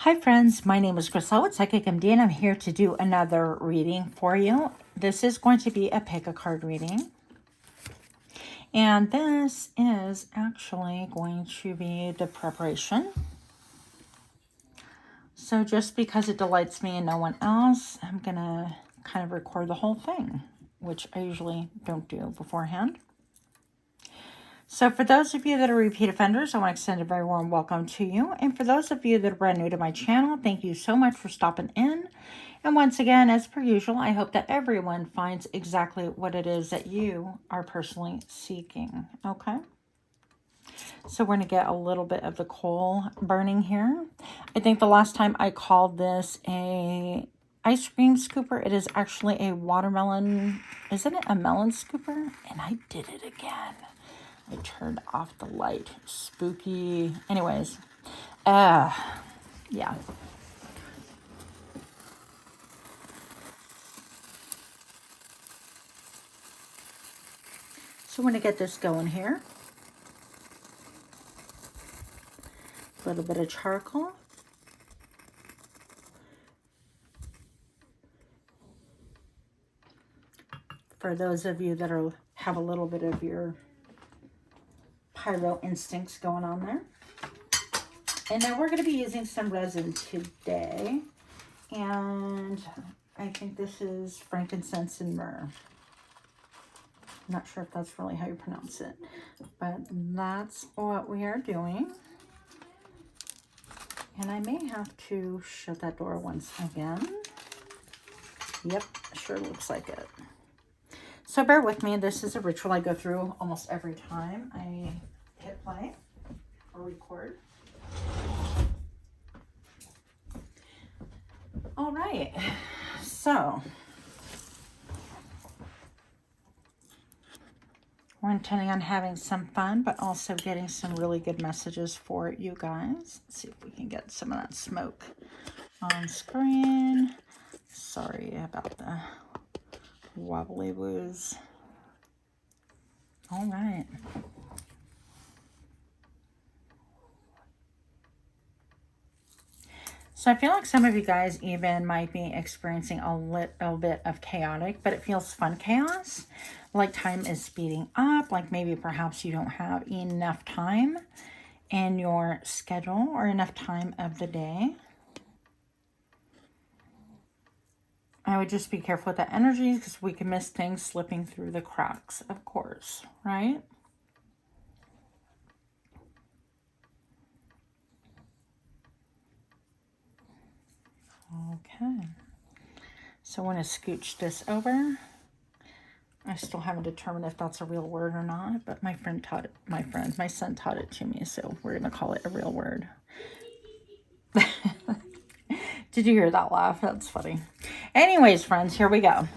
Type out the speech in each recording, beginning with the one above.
Hi friends, my name is Griselle with Psychic MD and I'm here to do another reading for you. This is going to be a pick a card reading. And this is actually going to be the preparation. So just because it delights me and no one else, I'm going to kind of record the whole thing, which I usually don't do beforehand. So for those of you that are repeat offenders, I want to extend a very warm welcome to you. And for those of you that are brand new to my channel, thank you so much for stopping in. And once again, as per usual, I hope that everyone finds exactly what it is that you are personally seeking. Okay? So we're going to get a little bit of the coal burning here. I think the last time I called this a ice cream scooper, it is actually a watermelon. Isn't it a melon scooper? And I did it again. I turned off the light. Spooky. Anyways. Yeah. So I'm going to get this going here. A little bit of charcoal. For those of you that have a little bit of your pyro instincts going on there. And now we're going to be using some resin today. And I think this is frankincense and myrrh. I'm not sure if that's really how you pronounce it. But that's what we are doing. And I may have to shut that door once again. Yep, sure looks like it. So bear with me. This is a ritual I go through almost every time I hit play or record. All right. So we're intending on having some fun, but also getting some really good messages for you guys. Let's see if we can get some of that smoke on screen. Sorry about the wobbly woos. All right. So I feel like some of you guys even might be experiencing a little bit of chaotic, but it feels fun chaos. Like time is speeding up, like maybe perhaps you don't have enough time in your schedule or enough time of the day. I would just be careful with that energy because we can miss things slipping through the cracks, of course, right? Okay. So I want to scooch this over. I still haven't determined if that's a real word or not, but my son taught it to me, so we're going to call it a real word. Did you hear that laugh? That's funny. Anyways, friends, here we go.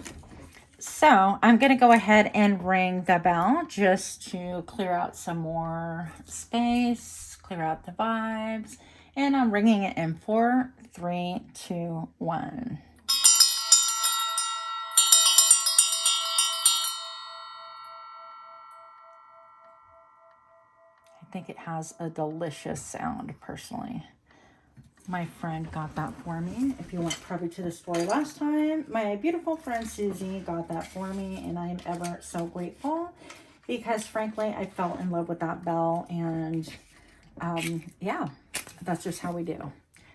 So I'm going to go ahead and ring the bell just to clear out some more space, clear out the vibes. And I'm ringing it in 4, 3, 2, 1. I think it has a delicious sound, personally. My friend got that for me. If you went probably to the store last time, my beautiful friend Susie got that for me, and I am ever so grateful because, frankly, I fell in love with that bell, and yeah, that's just how we do.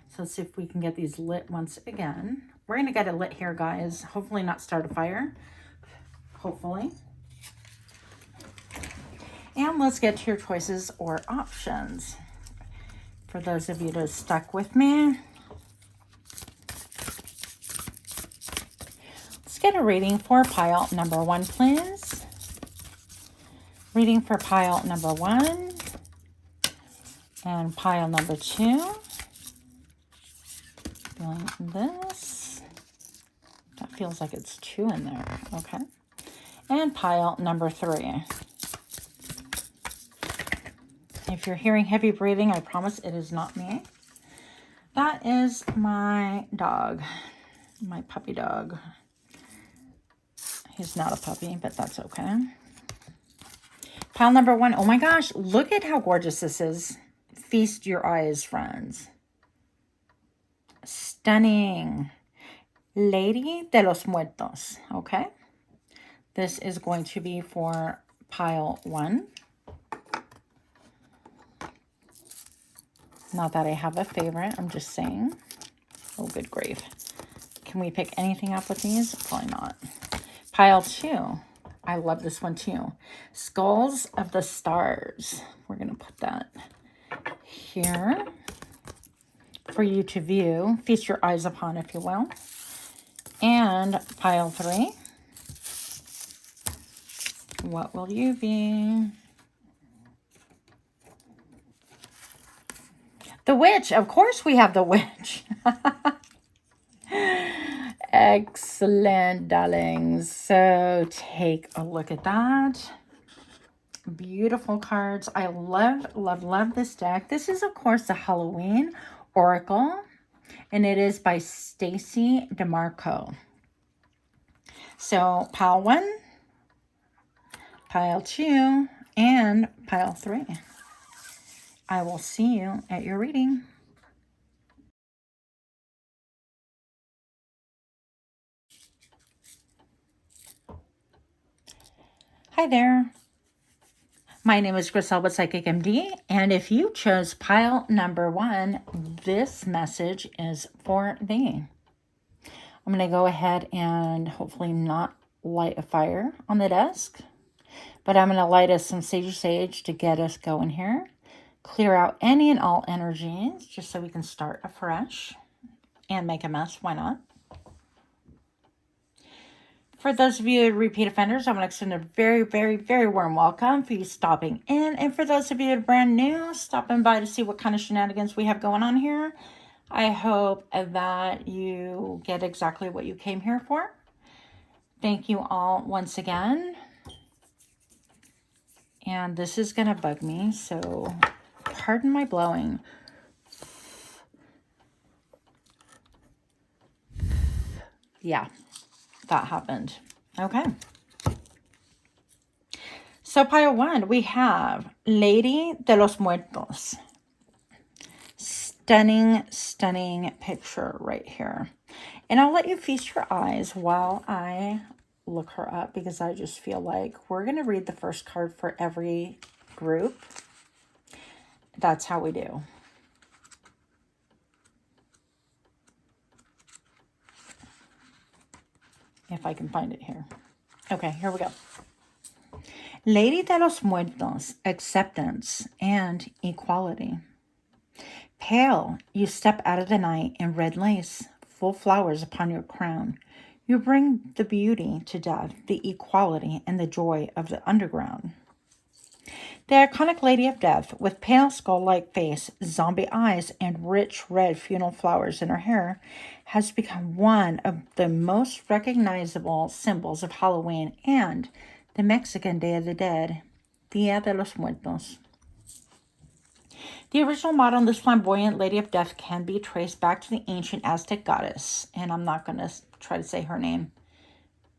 So let's see if we can get these lit once again. We're going to get it lit here, guys. Hopefully not start a fire. Hopefully. And let's get to your choices or options. For those of you that stuck with me, let's get a reading for pile number 1, please. Reading for pile number 1 and pile number 2. Feeling this. That feels like it's 2 in there. Okay. And pile number 3. If you're hearing heavy breathing, I promise it is not me. That is my dog, my puppy dog. He's not a puppy, but that's okay. Pile number 1. Oh my gosh, look at how gorgeous this is. Feast your eyes, friends. stunning Lady de los Muertos, okay? This is going to be for pile 1. Not that I have a favorite, I'm just saying. Oh, good grief. Can we pick anything up with these? Probably not. Pile 2. I love this one too. Skulls of the Stars. We're going to put that here for you to view. Feast your eyes upon, if you will. And pile 3. What will you be? The Witch. Of course we have the Witch. Excellent, darlings. So take a look at that. Beautiful cards. I love, love, love this deck. This is, of course, the Halloween Oracle, and it is by Stacy DeMarco. So pile 1, pile 2, and pile 3. I will see you at your reading. Hi there. My name is Griselda Psychic MD, and if you chose pile number 1, this message is for thee. I'm going to go ahead and hopefully not light a fire on the desk, but I'm going to light us some sage to get us going here. Clear out any and all energies just so we can start afresh and make a mess. Why not? For those of you repeat offenders, I want to extend a very, very, very warm welcome for you stopping in. And for those of you that are brand new, stopping by to see what kind of shenanigans we have going on here, I hope that you get exactly what you came here for. Thank you all once again. And this is going to bug me, so pardon my blowing. Yeah, that happened. Okay. So pile 1, we have Lady de los Muertos. Stunning, stunning picture right here. And I'll let you feast your eyes while I look her up, because I just feel like we're going to read the first card for every group. That's how we do. If I can find it here. Okay, here we go. Lady de los Muertos, acceptance and equality. Pale, you step out of the night in red lace, full flowers upon your crown. You bring the beauty to death, the equality and the joy of the underground. The iconic Lady of Death, with pale skull-like face, zombie eyes, and rich red funeral flowers in her hair, has become one of the most recognizable symbols of Halloween and the Mexican Day of the Dead, Dia de los Muertos. The original model on this flamboyant Lady of Death can be traced back to the ancient Aztec goddess, and I'm not going to try to say her name,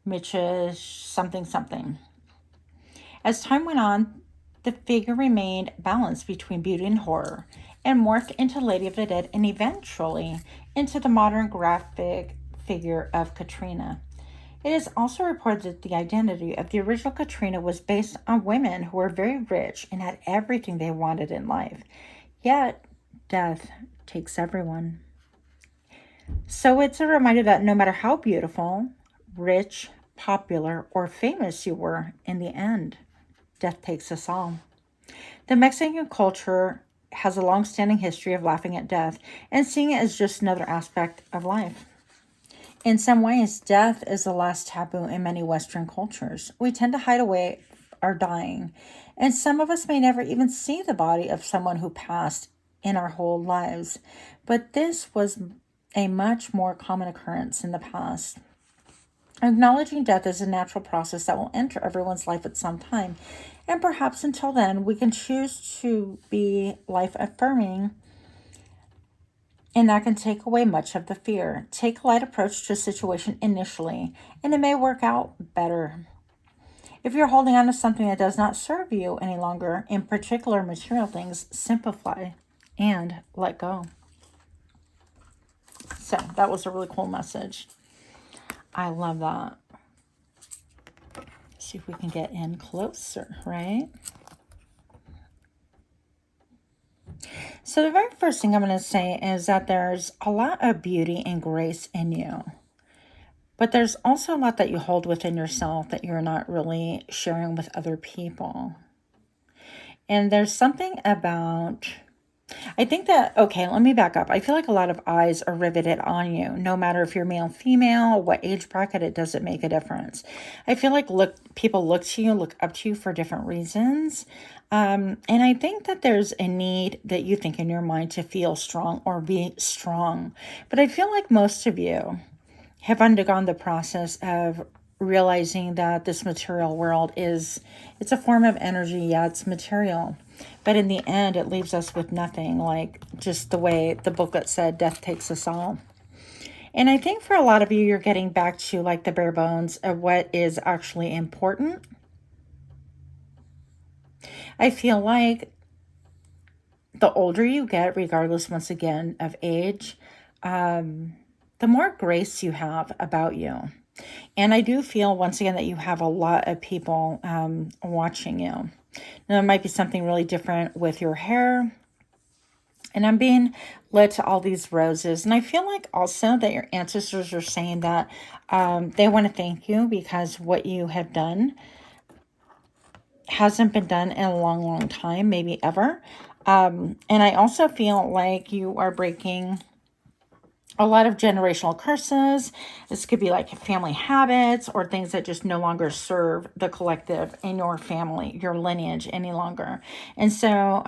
Micha something something. As time went on, the figure remained balanced between beauty and horror, and morphed into Lady of the Dead and eventually into the modern graphic figure of Katrina. It is also reported that the identity of the original Katrina was based on women who were very rich and had everything they wanted in life. Yet, death takes everyone. So it's a reminder that no matter how beautiful, rich, popular, or famous you were, in the end, death takes us all. The Mexican culture has a long-standing history of laughing at death and seeing it as just another aspect of life. In some ways, death is the last taboo in many Western cultures. We tend to hide away our dying, and some of us may never even see the body of someone who passed in our whole lives. But this was a much more common occurrence in the past. Acknowledging death is a natural process that will enter everyone's life at some time. And perhaps until then, we can choose to be life-affirming, and that can take away much of the fear. Take a light approach to a situation initially, and it may work out better. If you're holding on to something that does not serve you any longer, in particular material things, simplify and let go. So that was a really cool message. I love that. See if we can get in closer, right? So the very first thing I'm going to say is that there's a lot of beauty and grace in you. But there's also a lot that you hold within yourself that you're not really sharing with other people. And there's something about, I think that, okay, let me back up. I feel like a lot of eyes are riveted on you, no matter if you're male, female, what age bracket, it doesn't make a difference. I feel like people look to you, look up to you for different reasons. And I think that there's a need that you think in your mind to feel strong or be strong. But I feel like most of you have undergone the process of realizing that this material world it's a form of energy. Yeah, it's material. But in the end, it leaves us with nothing, like just the way the booklet said, death takes us all. And I think for a lot of you, you're getting back to like the bare bones of what is actually important. I feel like the older you get, regardless, once again, of age, the more grace you have about you. And I do feel, once again, that you have a lot of people watching you. Now, there might be something really different with your hair. And I'm being led to all these roses. And I feel like also that your ancestors are saying that they want to thank you because what you have done hasn't been done in a long, long time, maybe ever. And I also feel like you are breaking a lot of generational curses. This could be like family habits or things that just no longer serve the collective in your family, your lineage any longer. And so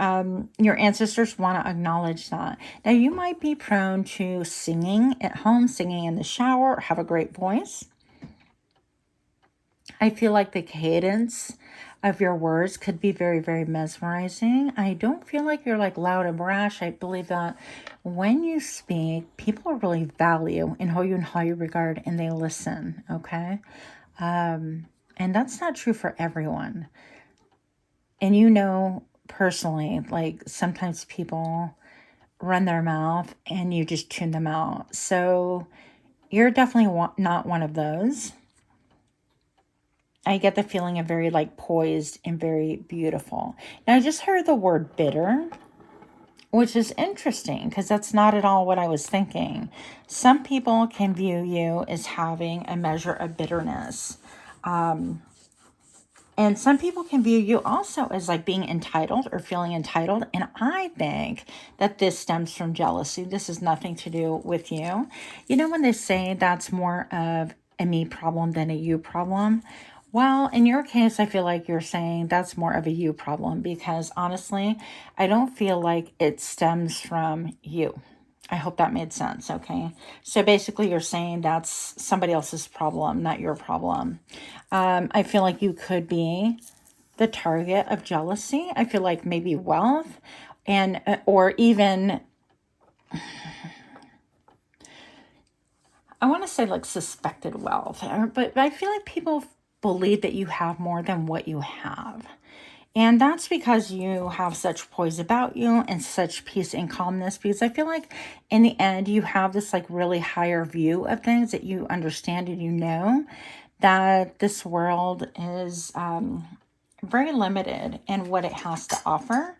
your ancestors want to acknowledge that. Now, you might be prone to singing at home, singing in the shower, have a great voice. I feel like the cadence of your words could be very, very mesmerizing. I don't feel like you're like loud and brash. I believe that when you speak, people really value and hold you in high regard and they listen, okay? And that's not true for everyone. And you know personally, like sometimes people run their mouth and you just tune them out. So you're definitely not one of those. I get the feeling of very like poised and very beautiful. Now I just heard the word bitter, which is interesting because that's not at all what I was thinking. Some people can view you as having a measure of bitterness. And some people can view you also as like being entitled or feeling entitled. And I think that this stems from jealousy. This has nothing to do with you. You know, when they say that's more of a me problem than a you problem, well, in your case, I feel like you're saying that's more of a you problem because honestly, I don't feel like it stems from you. I hope that made sense, okay? So basically you're saying that's somebody else's problem, not your problem. I feel like you could be the target of jealousy. I feel like maybe wealth and or even, I want to say like suspected wealth, but I feel like people believe that you have more than what you have. And that's because you have such poise about you and such peace and calmness, because I feel like in the end, you have this like really higher view of things that you understand and you know that this world is very limited in what it has to offer.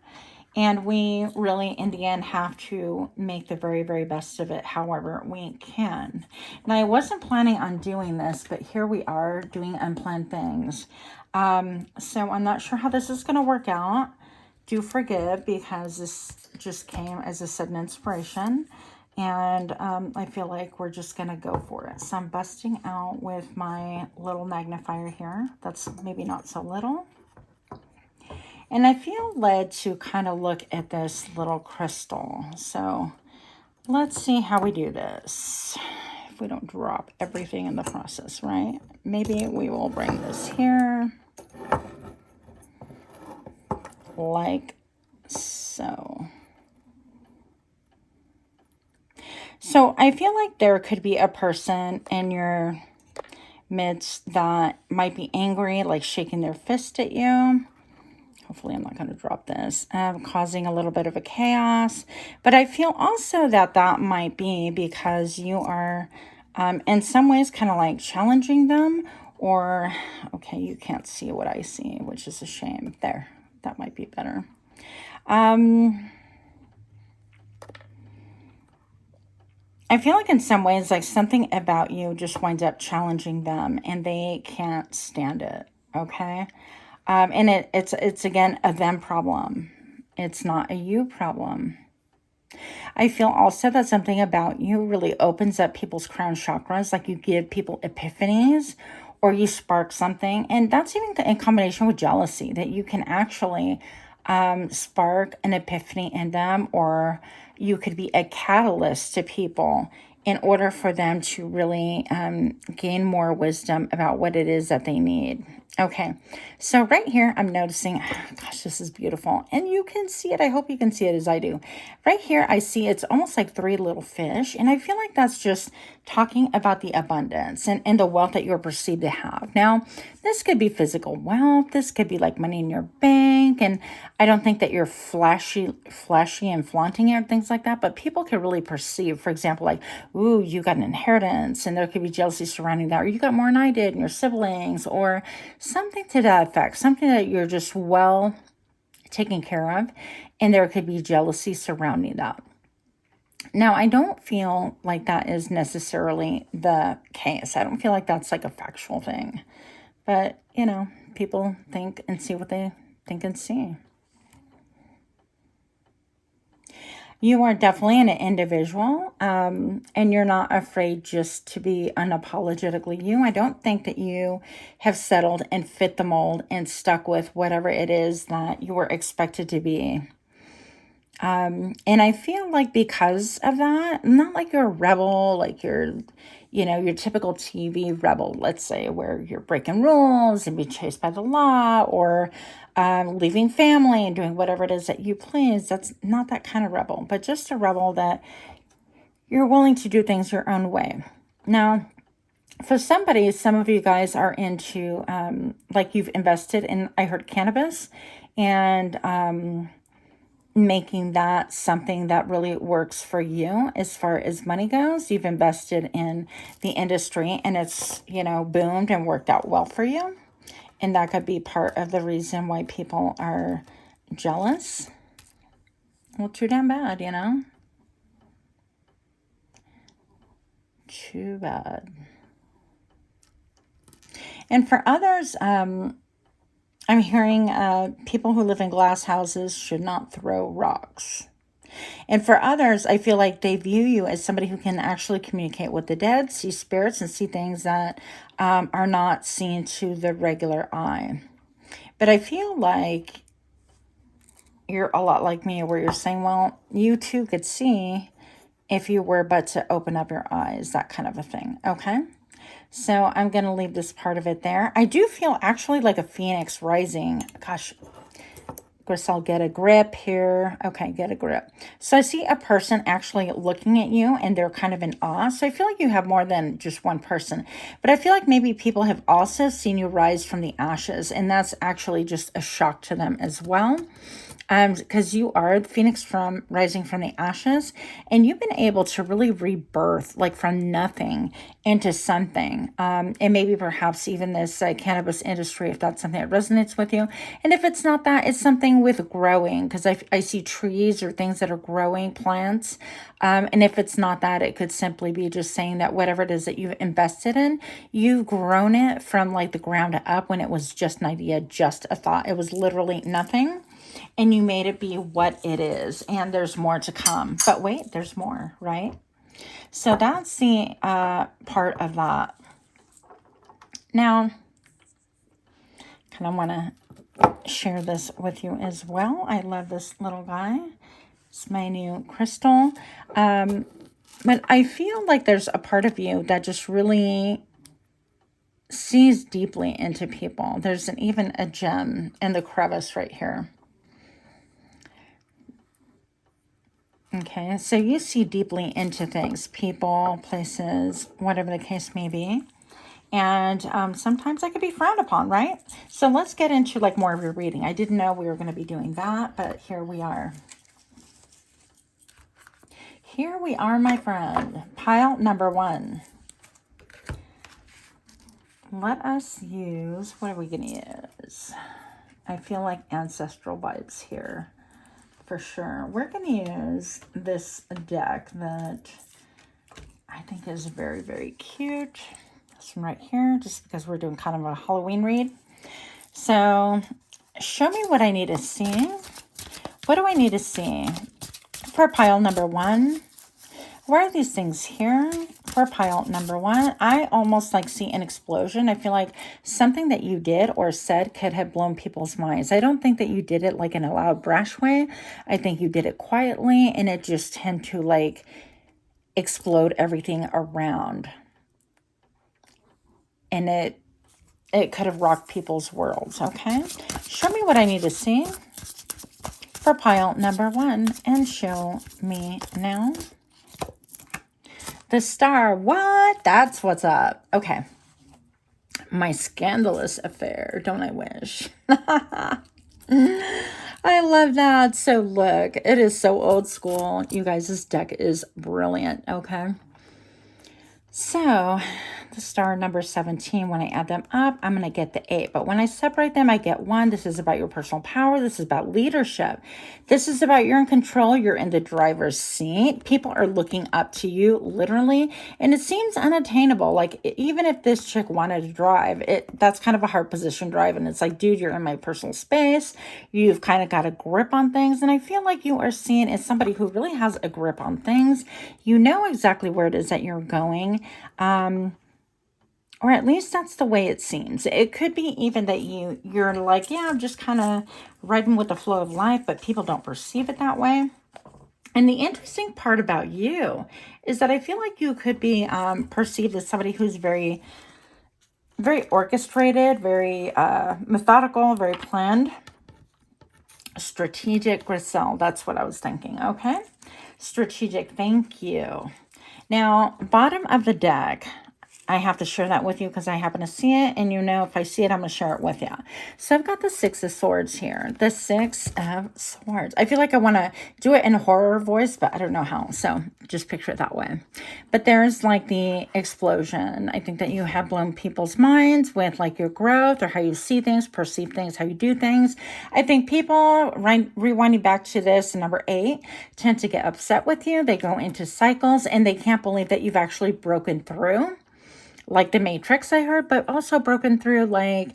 And we really, in the end, have to make the very, very best of it however we can. And I wasn't planning on doing this, but here we are doing unplanned things. So I'm not sure how this is going to work out. Do forgive because this just came as a sudden inspiration. And I feel like we're just going to go for it. So I'm busting out with my little magnifier here. That's maybe not so little. And I feel led to kind of look at this little crystal. So let's see how we do this. If we don't drop everything in the process, right? Maybe we will bring this here. Like so. So I feel like there could be a person in your midst that might be angry, like shaking their fist at you. Hopefully I'm not going to drop this. Causing a little bit of a chaos. But I feel also that that might be because you are in some ways kind of like challenging them. Or, okay, you can't see what I see, which is a shame. There, that might be better. I feel like in some ways, like something about you just winds up challenging them and they can't stand it. Okay. And it's again, a them problem. It's not a you problem. I feel also that something about you really opens up people's crown chakras. Like you give people epiphanies or you spark something. And that's even in combination with jealousy, that you can actually spark an epiphany in them, or you could be a catalyst to people in order for them to really gain more wisdom about what it is that they need. Okay, so right here, I'm noticing, gosh, this is beautiful. And you can see it. I hope you can see it as I do. Right here, I see it's almost like 3 little fish. And I feel like that's just talking about the abundance and the wealth that you're perceived to have. Now, this could be physical wealth. This could be like money in your bank. And I don't think that you're flashy and flaunting it or things like that. But people can really perceive, for example, like, ooh, you got an inheritance. And there could be jealousy surrounding that. Or you got more than I did and your siblings. Or something to that effect. Something that you're just well taken care of. And there could be jealousy surrounding that. Now, I don't feel like that is necessarily the case. I don't feel like that's like a factual thing. But, you know, people think and see what they think and see. You are definitely an individual, and you're not afraid just to be unapologetically you. I don't think that you have settled and fit the mold and stuck with whatever it is that you were expected to be. And I feel like because of that, not like you're a rebel, like you're, you know, your typical TV rebel, let's say, where you're breaking rules and being chased by the law, or leaving family and doing whatever it is that you please. That's not that kind of rebel, but just a rebel that you're willing to do things your own way. Now, for somebody, some of you guys are into, like you've invested in, I heard cannabis, and making that something that really works for you as far as money goes. You've invested in the industry and it's, you know, boomed and worked out well for you. And that could be part of the reason why people are jealous. Well, too damn bad, you know? Too bad. And for others, I'm hearing people who live in glass houses should not throw rocks. And for others, I feel like they view you as somebody who can actually communicate with the dead, see spirits, and see things that are not seen to the regular eye. But I feel like you're a lot like me, where you're saying, well, you too could see if you were but to open up your eyes, that kind of a thing. Okay? So I'm going to leave this part of it there. I do feel actually like a phoenix rising. Gosh, Grisel, get a grip here. Okay, get a grip. So I see a person actually looking at you and they're kind of in awe. So I feel like you have more than just one person. But I feel like maybe people have also seen you rise from the ashes. And that's actually just a shock to them as well. Because you are the phoenix from rising from the ashes, and you've been able to really rebirth, like from nothing into something, and maybe perhaps even this cannabis industry, if that's something that resonates with you. And if it's not that, it's something with growing, because I see trees or things that are growing, plants. And if it's not that, it could simply be just saying that whatever it is that you've invested in, you've grown it from like the ground up when it was just an idea, just a thought. It was literally nothing. And you made it be what it is. And there's more to come. But wait, there's more, right? So that's the part of that. Now, kind of want to share this with you as well. I love this little guy. It's my new crystal. But I feel like there's a part of you that just really sees deeply into people. There's even a gem in the crevice right here. Okay, so you see deeply into things, people, places, whatever the case may be. And sometimes that could be frowned upon, right? So let's get into like more of your reading. I didn't know we were going to be doing that, but here we are. Here we are, my friend. Pile number 1. Let us use, what are we going to use? I feel like ancestral vibes here for sure. We're going to use this deck that I think is very, very cute. This one right here, just because we're doing kind of a Halloween read. So show me what I need to see. What do I need to see for pile number 1? Where are these things here for pile number 1? I almost like see an explosion. I feel like something that you did or said could have blown people's minds. I don't think that you did it like in a loud, brash way. I think you did it quietly, and it just tend to like explode everything around. And it could have rocked people's worlds, okay? Show me what I need to see for pile number 1, and show me now. The Star. What? That's what's up. Okay. My scandalous affair. Don't I wish? I love that. So look, it is so old school. You guys, this deck is brilliant. Okay. So the Star number 17, when I add them up, I'm going to get the 8. But when I separate them, I get 1. This is about your personal power. This is about leadership. This is about you're in control. You're in the driver's seat. People are looking up to you, literally. And it seems unattainable. Like, even if this chick wanted to drive, that's kind of a hard position drive. And it's like, dude, you're in my personal space. You've kind of got a grip on things. And I feel like you are seen as somebody who really has a grip on things. You know exactly where it is that you're going. Or at least that's the way it seems. It could be even that you're like, yeah, I'm just kind of riding with the flow of life, but people don't perceive it that way. And the interesting part about you is that I feel like you could be perceived as somebody who's very, very orchestrated, very methodical, very planned, strategic. Griselle, that's what I was thinking. Okay, strategic. Thank you. Now, bottom of the deck, I have to share that with you because I happen to see it. And you know, if I see it, I'm going to share it with you. So I've got the 6 of Swords here. The 6 of Swords. I feel like I want to do it in a horror voice, but I don't know how. So just picture it that way. But there's like the explosion. I think that you have blown people's minds with like your growth or how you see things, perceive things, how you do things. I think people, rewinding back to this, number 8, tend to get upset with you. They go into cycles and they can't believe that you've actually broken through. Like the Matrix, I heard, but also broken through like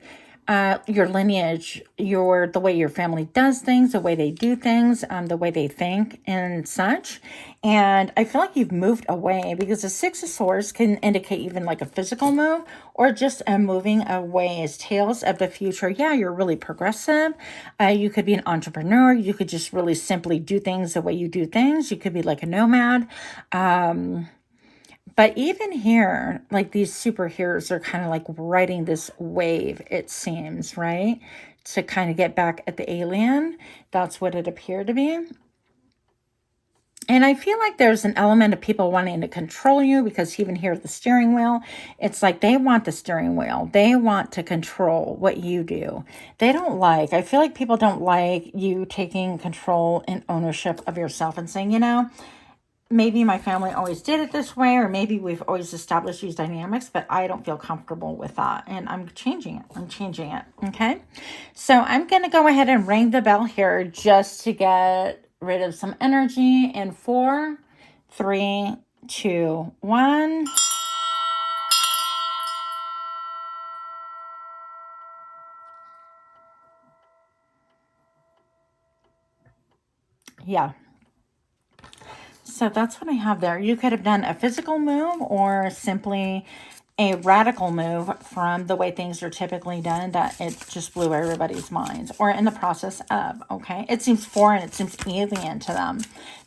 your lineage, the way your family does things, the way they do things, the way they think and such. And I feel like you've moved away because the 6 of Swords can indicate even like a physical move or just a moving away as tales of the future. Yeah, you're really progressive. You could be an entrepreneur. You could just really simply do things the way you do things. You could be like a nomad. But even here, like these superheroes are kind of like riding this wave, it seems, right? To kind of get back at the alien. That's what it appeared to be. And I feel like there's an element of people wanting to control you because even here at the steering wheel, it's like they want the steering wheel. They want to control what you do. I feel like people don't like you taking control and ownership of yourself and saying, you know, maybe my family always did it this way, or maybe we've always established these dynamics, but I don't feel comfortable with that. And I'm changing it. Okay. So I'm going to go ahead and ring the bell here just to get rid of some energy in 4, 3, 2, 1. Yeah. So that's what I have there. You could have done a physical move or simply a radical move from the way things are typically done that it just blew everybody's minds, or in the process of, okay? It seems foreign, it seems alien to them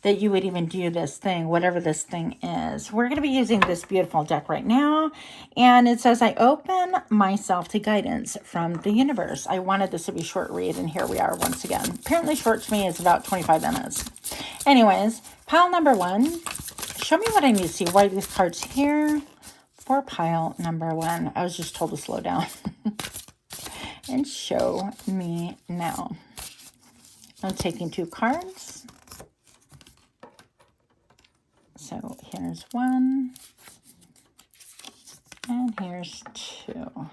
that you would even do this thing, whatever this thing is. We're going to be using this beautiful deck right now, and it says, I open myself to guidance from the universe. I wanted this to be short read, and here we are once again. Apparently short to me is about 25 minutes. Anyways, pile number 1, show me what I need to see. Why are these cards here? for pile number 1. I was just told to slow down. And show me now. I'm taking 2 cards. So here's 1. And here's 2.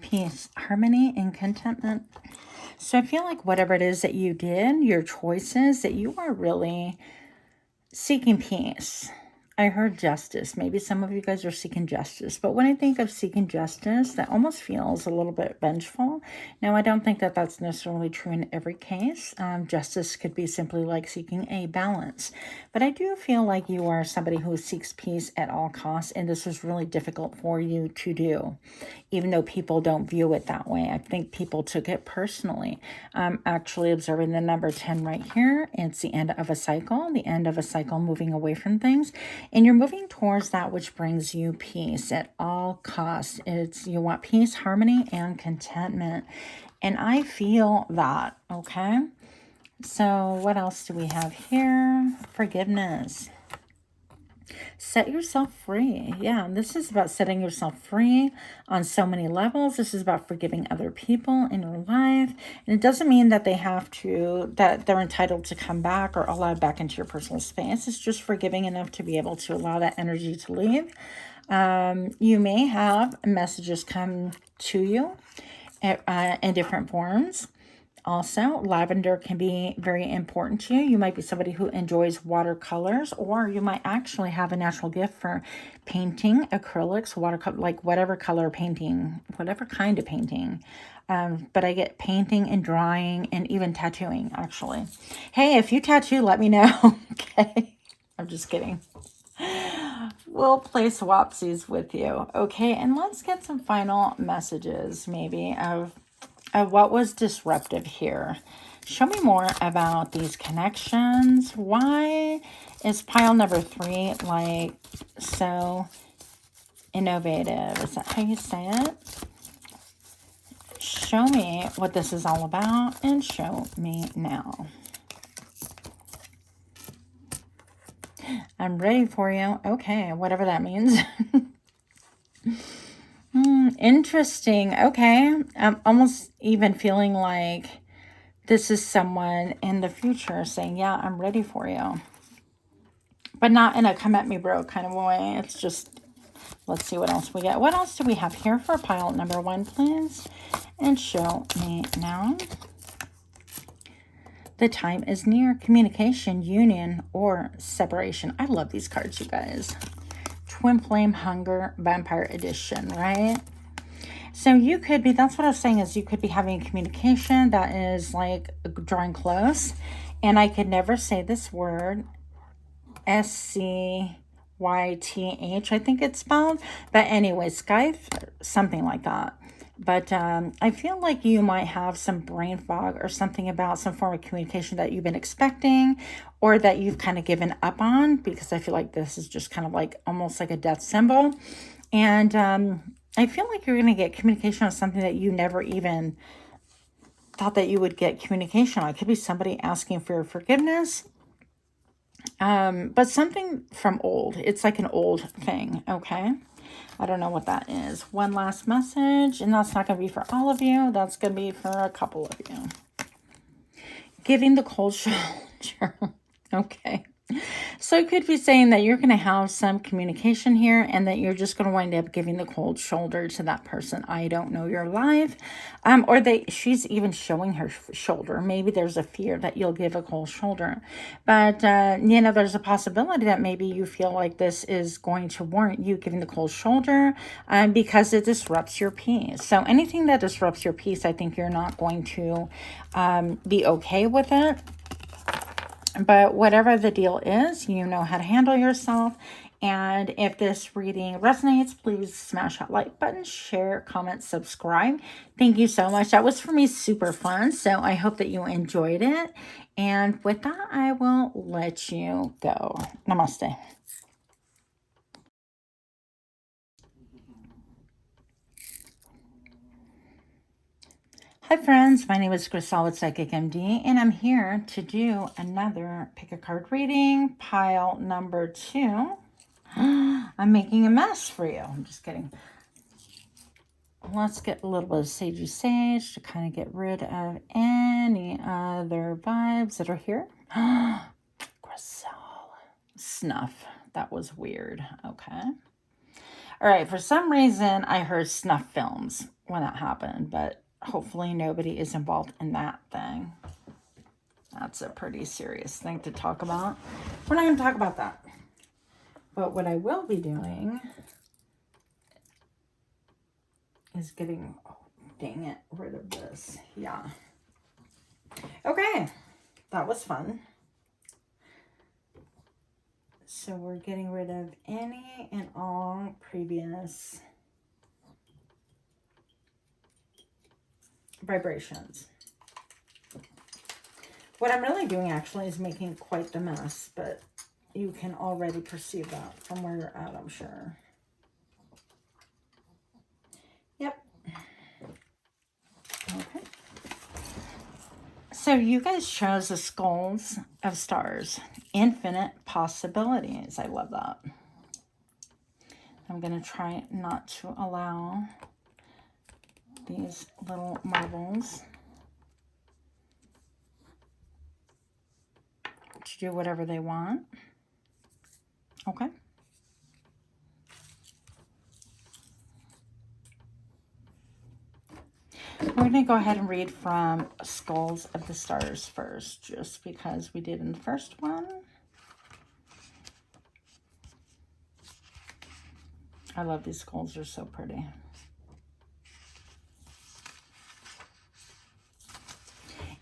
Peace, harmony, and contentment. So I feel like whatever it is that you did, your choices, that you are really seeking peace. I heard justice. Maybe some of you guys are seeking justice. But when I think of seeking justice, that almost feels a little bit vengeful. Now, I don't think that that's necessarily true in every case. Justice could be simply like seeking a balance. But I do feel like you are somebody who seeks peace at all costs. And this was really difficult for you to do, even though people don't view it that way. I think people took it personally. I'm actually observing the number 10 right here. It's the end of a cycle, moving away from things. And you're moving towards that which brings you peace at all costs. You want peace, harmony, and contentment. And I feel that, okay? So what else do we have here? Forgiveness. Set yourself free. Yeah, this is about setting yourself free on so many levels. This is about forgiving other people in your life. And it doesn't mean that that they're entitled to come back or allowed back into your personal space. It's just forgiving enough to be able to allow that energy to leave. You may have messages come to you in different forms. Also, lavender can be very important to you. You might be somebody who enjoys watercolors, or you might actually have a natural gift for painting, acrylics, watercolor, like whatever color painting, whatever kind of painting. But I get painting and drawing and even tattooing, actually. Hey, if you tattoo, let me know. Okay. I'm just kidding. We'll play swapsies with you. Okay. And let's get some final messages, maybe, of what was disruptive here. Show me more about these connections. Why is pile number 3 like so innovative? Is that how you say it? Show me what this is all about and show me now. I'm ready for you. Okay, whatever that means. Interesting. Okay. I'm almost even feeling like this is someone in the future saying, yeah, I'm ready for you. But not in a come at me bro kind of way. It's just, let's see what else we get. What else do we have here for pile number 1, please? And show me now. The time is near. Communication, union, or separation. I love these cards, you guys. Twin Flame Hunger Vampire Edition, right? So you could be, that's what I was saying, is you could be having communication that is like drawing close. And I could never say this word, SCYTH, I think it's spelled. But anyway, Skype, something like that. But I feel like you might have some brain fog or something about some form of communication that you've been expecting or that you've kind of given up on, because I feel like this is just kind of like almost like a death symbol. And I feel like you're going to get communication on something that you never even thought that you would get communication on. It could be somebody asking for your forgiveness. But something from old. It's like an old thing, okay? I don't know what that is. One last message, and that's not going to be for all of you. That's going to be for a couple of you. Giving the cold shoulder. Okay. So it could be saying that you're going to have some communication here and that you're just going to wind up giving the cold shoulder to that person. I don't know your life. Or she's even showing her shoulder. Maybe there's a fear that you'll give a cold shoulder. But, there's a possibility that maybe you feel like this is going to warrant you giving the cold shoulder because it disrupts your peace. So anything that disrupts your peace, I think you're not going to be okay with it. But whatever the deal is, you know how to handle yourself. And if this reading resonates, please smash that like button, share, comment, subscribe. Thank you so much. That was for me super fun. So I hope that you enjoyed it. And with that, I will let you go. Namaste. Hi friends, my name is Cashapp with Psychic MD, and I'm here to do another pick a card reading, pile number 2. I'm making a mess for you. I'm just kidding. Let's get a little bit of sagey sage to kind of get rid of any other vibes that are here. Grisel. Snuff. That was weird. Okay. All right. For some reason, I heard snuff films when that happened, but hopefully nobody is involved in that thing. That's a pretty serious thing to talk about. We're not going to talk about that. But what I will be doing is getting, oh, dang it, rid of this. Yeah. Okay. That was fun. So we're getting rid of any and all previous vibrations. What I'm really doing actually is making quite the mess, but you can already perceive that from where you're at, I'm sure. Yep. Okay. So you guys chose the skulls of stars. Infinite possibilities. I love that. I'm going to try not to allow these little marbles to do whatever they want. Okay. We're going to go ahead and read from Skulls of the Stars first, just because we did in the first one. I love these skulls. They're so pretty.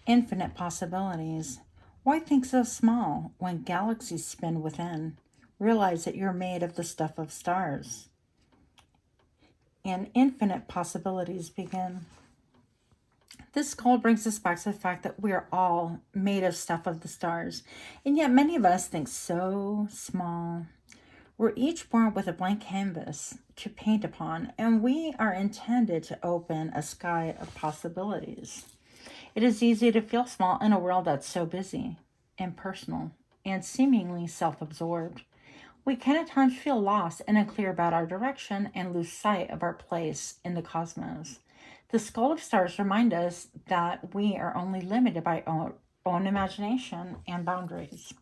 Infinite possibilities. Why think so small when galaxies spin within? Realize that you're made of the stuff of stars. And infinite possibilities begin. This skull brings us back to the fact that we are all made of stuff of the stars. And yet many of us think so small. We're each born with a blank canvas to paint upon, and we are intended to open a sky of possibilities. It is easy to feel small in a world that's so busy, impersonal, and seemingly self-absorbed. We can at times feel lost and unclear about our direction and lose sight of our place in the cosmos. The Skull of Stars remind us that we are only limited by our own imagination and boundaries.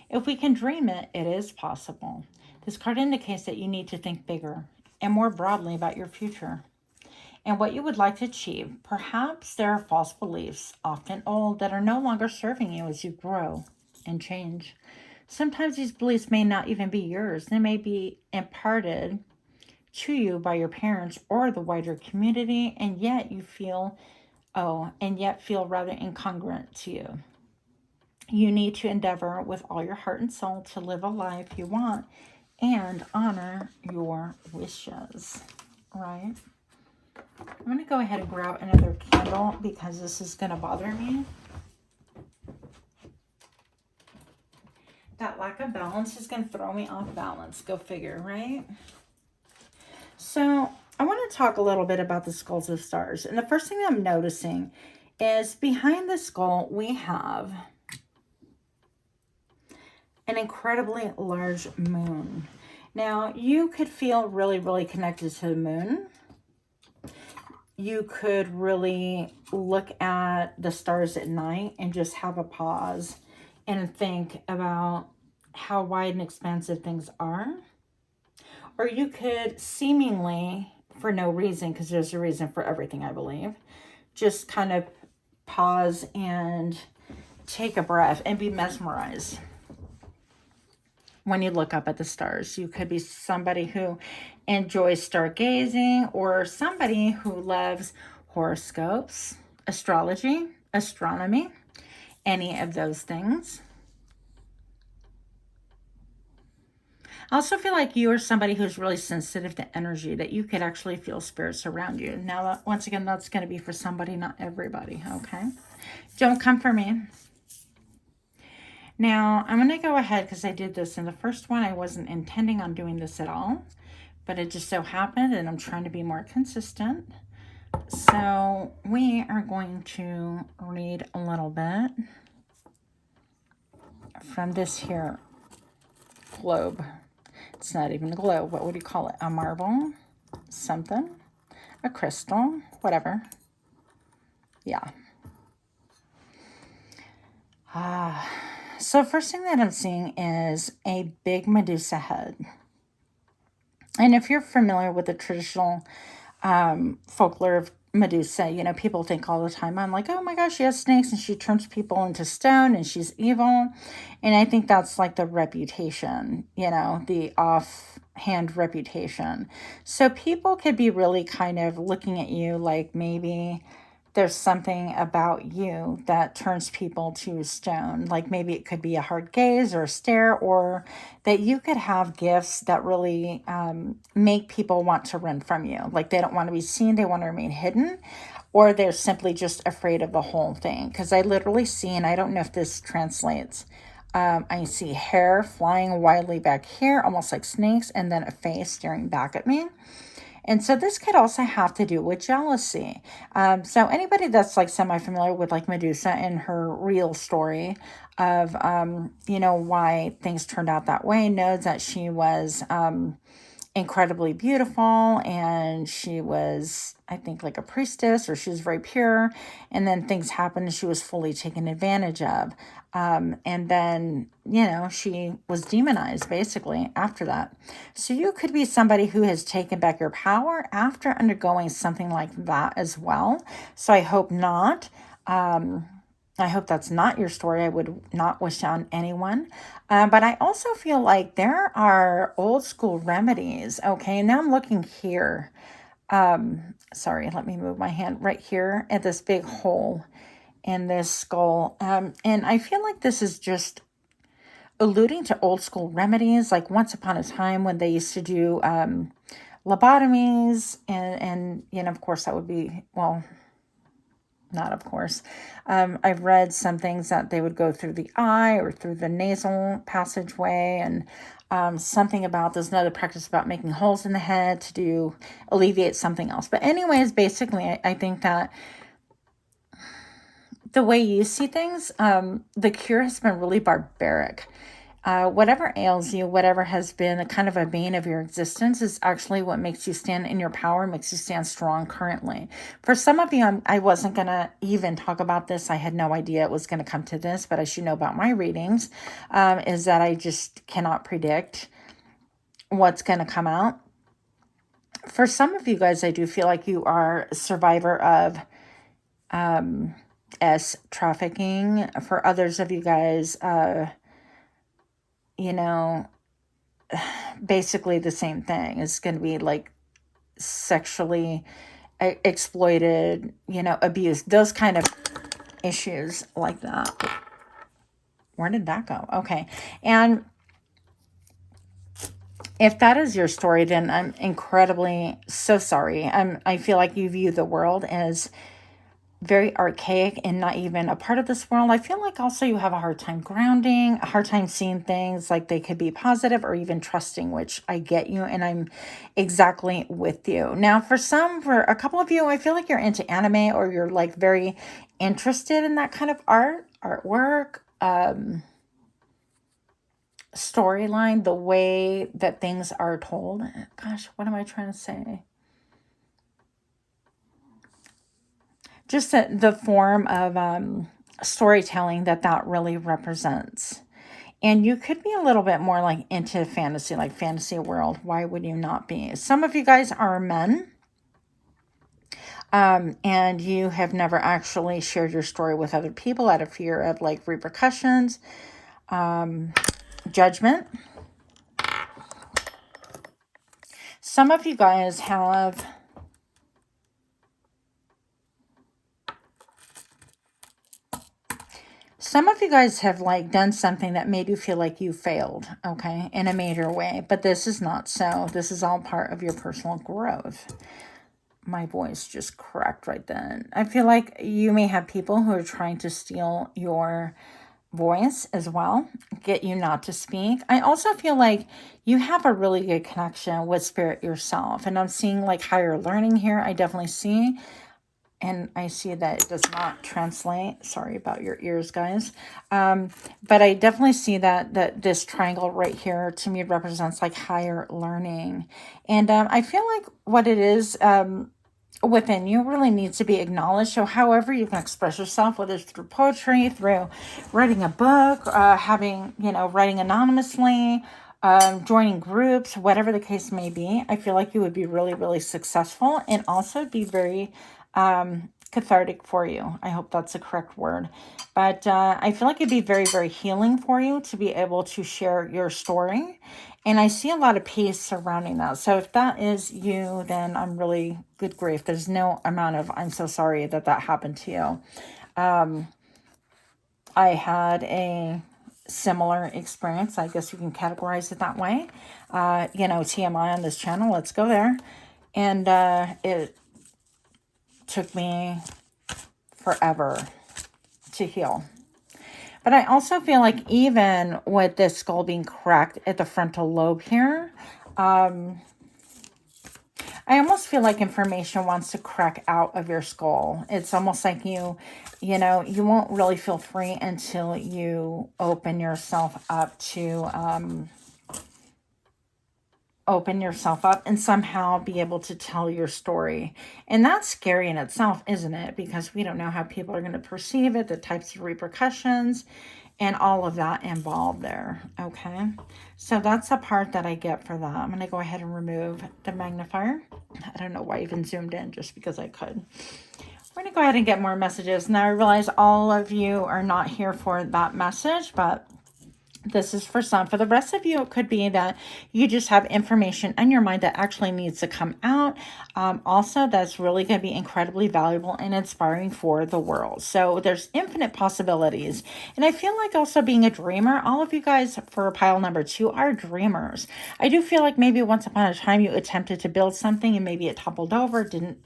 If we can dream it, it is possible. This card indicates that you need to think bigger and more broadly about your future and what you would like to achieve. Perhaps there are false beliefs, often old, that are no longer serving you as you grow and change. Sometimes these beliefs may not even be yours. They may be imparted to you by your parents or the wider community, and yet you feel, feel rather incongruent to you. You need to endeavor with all your heart and soul to live a life you want and honor your wishes, right? I'm going to go ahead and grab another candle because this is going to bother me. That lack of balance is going to throw me off balance. Go figure, right? So I want to talk a little bit about the Skulls of Stars. And the first thing I'm noticing is behind the skull, we have an incredibly large moon. Now, you could feel really, really connected to the moon. You could really look at the stars at night and just have a pause and think about how wide and expansive things are. Or you could seemingly, for no reason, because there's a reason for everything, I believe, just kind of pause and take a breath and be mesmerized when you look up at the stars. You could be somebody who enjoys stargazing or somebody who loves horoscopes, astrology, astronomy, any of those things. I also feel like you are somebody who's really sensitive to energy, that you could actually feel spirits around you. Now, once again, that's going to be for somebody, not everybody, okay? Don't come for me. Now, I'm going to go ahead because I did this in the first one. I wasn't intending on doing this at all, but it just so happened, and I'm trying to be more consistent. So we are going to read a little bit from this here globe. It's not even a globe. What would you call it? A marble? Something? A crystal? Whatever. Yeah. So first thing that I'm seeing is a big Medusa head. And if you're familiar with the traditional folklore of Medusa, you know, people think all the time, I'm like, oh my gosh, she has snakes and she turns people into stone and she's evil. And I think that's like the reputation, you know, the offhand reputation. So people could be really kind of looking at you like maybe there's something about you that turns people to stone. Like maybe it could be a hard gaze or a stare, or that you could have gifts that really make people want to run from you. Like they don't want to be seen, they want to remain hidden, or they're simply just afraid of the whole thing. Because I literally see, and I don't know if this translates, I see hair flying wildly back here, almost like snakes, and then a face staring back at me. And so this could also have to do with jealousy. So anybody that's like semi-familiar with like Medusa and her real story of, you know, why things turned out that way knows that she was incredibly beautiful, and she was, I think, like a priestess, or she was very pure, and then things happened and she was fully taken advantage of, and then, you know, she was demonized basically after that. So you could be somebody who has taken back your power after undergoing something like that as well. So I hope not. I hope that's not your story. I would not wish on anyone. But I also feel like there are old school remedies. Okay, now I'm looking here. Sorry, let me move my hand right here at this big hole in this skull. And I feel like this is just alluding to old school remedies, like once upon a time when they used to do lobotomies. And, you know, of course, that would be, well, not of course. I've read some things that they would go through the eye or through the nasal passageway, and something about there's another practice about making holes in the head to do alleviate something else. But anyways, basically, I think that the way you see things, the cure has been really barbaric. Whatever ails you, whatever has been a kind of a bane of your existence, is actually what makes you stand in your power, makes you stand strong currently. For some of you, I wasn't going to even talk about this. I had no idea it was going to come to this, but as you know about my readings, is that I just cannot predict what's going to come out. For some of you guys, I do feel like you are a survivor of trafficking. For others of you guys, you know, basically the same thing. It's going to be like sexually exploited, you know, abused, those kind of issues like that. Where did that go? Okay. And if that is your story, then I'm incredibly so sorry. I feel like you view the world as very archaic and not even a part of this world. I feel like also you have a hard time grounding, a hard time seeing things like they could be positive or even trusting, which I get you, and I'm exactly with you. Now, for a couple of you, I feel like you're into anime, or you're like very interested in that kind of artwork, storyline, the way that things are told. Gosh, what am I trying to say? Just the form of storytelling that really represents. And you could be a little bit more like into fantasy, like fantasy world. Why would you not be? Some of you guys are men, and you have never actually shared your story with other people out of fear of like repercussions, judgment. Some of you guys have like done something that made you feel like you failed, okay, in a major way. But this is not so. This is all part of your personal growth. My voice just cracked right then. I feel like you may have people who are trying to steal your voice as well, get you not to speak. I also feel like you have a really good connection with spirit yourself. And I'm seeing like higher learning here. I definitely see. And I see that it does not translate. Sorry about your ears, guys. But I definitely see that this triangle right here to me represents like higher learning. And I feel like what it is within you really needs to be acknowledged. So however you can express yourself, whether it's through poetry, through writing a book, writing anonymously, joining groups, whatever the case may be, I feel like you would be really, really successful and also be very cathartic for you. I hope that's the correct word. But I feel like it'd be very, very healing for you to be able to share your story. And I see a lot of peace surrounding that. So if that is you, then I'm really good grief. There's no amount of, I'm so sorry that that happened to you. I had a similar experience. I guess you can categorize it that way. TMI on this channel. Let's go there. And it took me forever to heal. But I also feel like even with this skull being cracked at the frontal lobe here, I almost feel like information wants to crack out of your skull. It's almost like you won't really feel free until you open yourself up to and somehow be able to tell your story. And that's scary in itself, isn't it? Because we don't know how people are going to perceive it, the types of repercussions, and all of that involved there. Okay. So that's the part that I get for that. I'm going to go ahead and remove the magnifier. I don't know why I even zoomed in, just because I could. We're going to go ahead and get more messages. Now I realize all of you are not here for that message, but this is for some. For the rest of you, it could be that you just have information in your mind that actually needs to come out. Also, that's really going to be incredibly valuable and inspiring for the world. So there's infinite possibilities. And I feel like also being a dreamer, all of you guys for pile number 2 are dreamers. I do feel like maybe once upon a time you attempted to build something and maybe it toppled over, didn't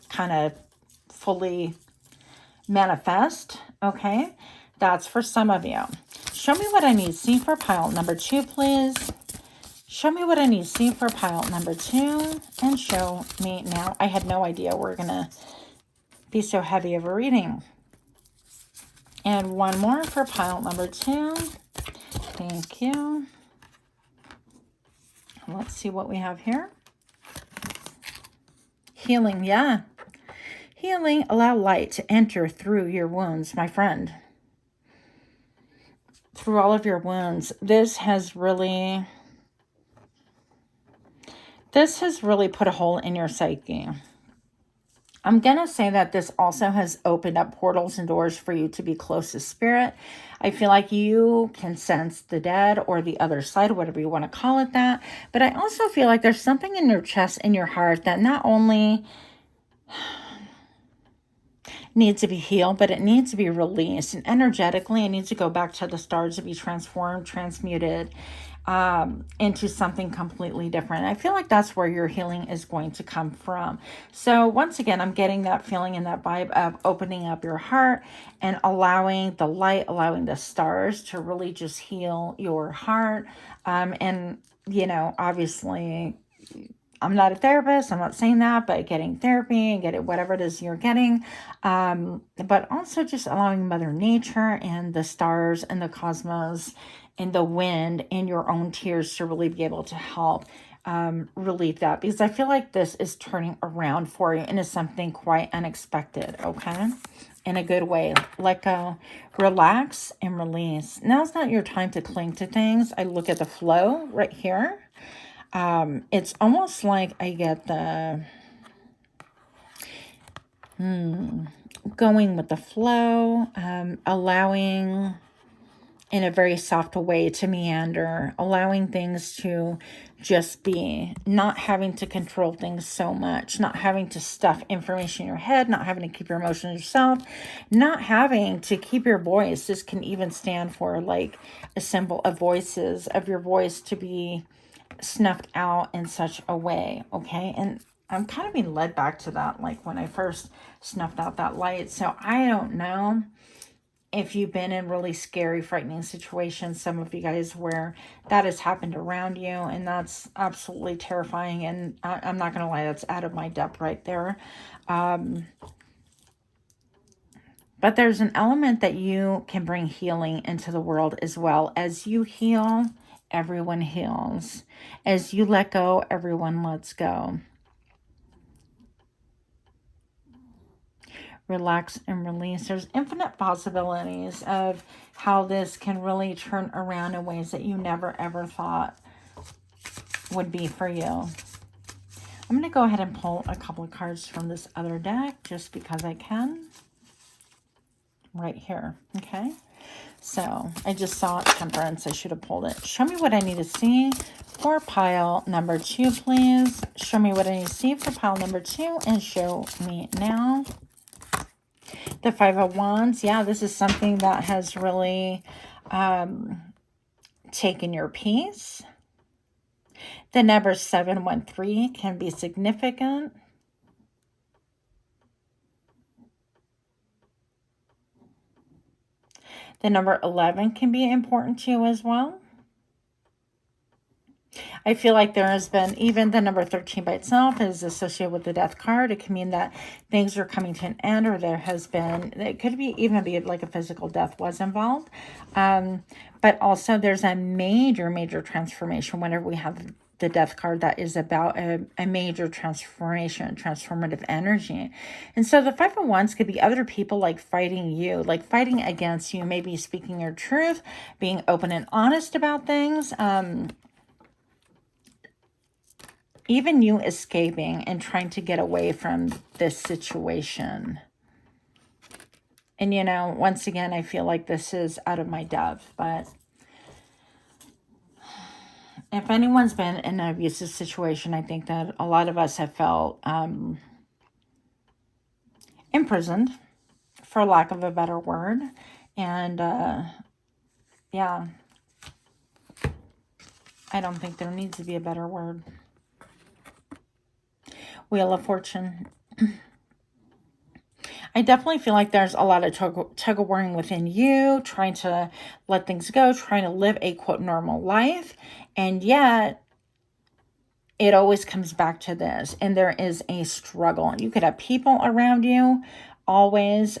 kind of fully manifest. Okay. That's for some of you. Show me what I need to see for pile number 2, please. Show me what I need to see for pile number 2. And show me now. I had no idea we're going to be so heavy of a reading. And one more for pile number 2. Thank you. Let's see what we have here. Healing, yeah. Healing, allow light to enter through your wounds, my friend. Through all of your wounds. This has really put a hole in your psyche. I'm going to say that this also has opened up portals and doors for you to be close to spirit. I feel like you can sense the dead or the other side, whatever you want to call it that. But I also feel like there's something in your chest, in your heart, that not only needs to be healed, but it needs to be released. And energetically, it needs to go back to the stars to be transformed, transmuted into something completely different. I feel like that's where your healing is going to come from. So once again, I'm getting that feeling and that vibe of opening up your heart and allowing the light, allowing the stars to really just heal your heart. Obviously, I'm not a therapist. I'm not saying that, but getting therapy and getting whatever it is you're getting. But also just allowing Mother Nature and the stars and the cosmos and the wind and your own tears to really be able to help relieve that. Because I feel like this is turning around for you and is something quite unexpected, okay? In a good way. Let go, relax, and release. Now's not your time to cling to things. I look at the flow right here. It's almost like I get the going with the flow, allowing in a very soft way to meander, allowing things to just be, not having to control things so much, not having to stuff information in your head, not having to keep your emotions yourself, not having to keep your voice. This can even stand for like a symbol of voices, of your voice to be snuffed out in such a way, okay? And I'm kind of being led back to that, like when I first snuffed out that light. So I don't know if you've been in really scary, frightening situations, some of you guys where that has happened around you, and that's absolutely terrifying. And I'm not going to lie, that's out of my depth right there. But there's an element that you can bring healing into the world as well. As you heal, everyone heals. As you let go, everyone lets go. Relax and release. There's infinite possibilities of how this can really turn around in ways that you never ever thought would be for you. I'm going to go ahead and pull a couple of cards from this other deck just because I can. Right here. Okay. So I just saw Temperance. I should have pulled it. Show me what I need to see for pile number 2, please. Show me what I need to see for pile number 2 and show me now. The Five of Wands. Yeah, this is something that has really taken your peace. The number 713 can be significant. The number 11 can be important to you as well. I feel like there has been, even the number 13 by itself is associated with the death card. It can mean that things are coming to an end, or there has been, it could be even be like a physical death was involved. But also there's a major transformation whenever we have the death card that is about a major transformation, transformative energy. And so the Five of Wands could be other people like fighting you, like fighting against you, maybe speaking your truth, being open and honest about things. Even you escaping and trying to get away from this situation. And, you know, once again, I feel like this is out of my depth, but if anyone's been in an abusive situation, I think that a lot of us have felt imprisoned, for lack of a better word. And, yeah, I don't think there needs to be a better word. Wheel of Fortune. I definitely feel like there's a lot of tug-of-warring within you, trying to let things go, trying to live a, quote, normal life. And yet, it always comes back to this. And there is a struggle. You could have people around you always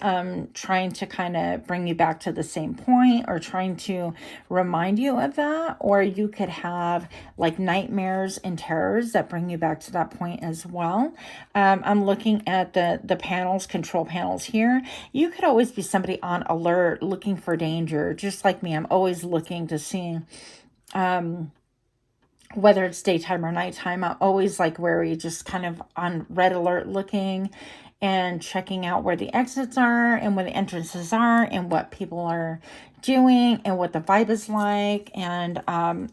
trying to kind of bring you back to the same point, or trying to remind you of that. Or you could have like nightmares and terrors that bring you back to that point as well. I'm looking at the panels, control panels here. You could always be somebody on alert, looking for danger, just like me. I'm always looking to see whether it's daytime or nighttime. I'm always like wary, just kind of on red alert, looking and checking out where the exits are and where the entrances are and what people are doing and what the vibe is like. And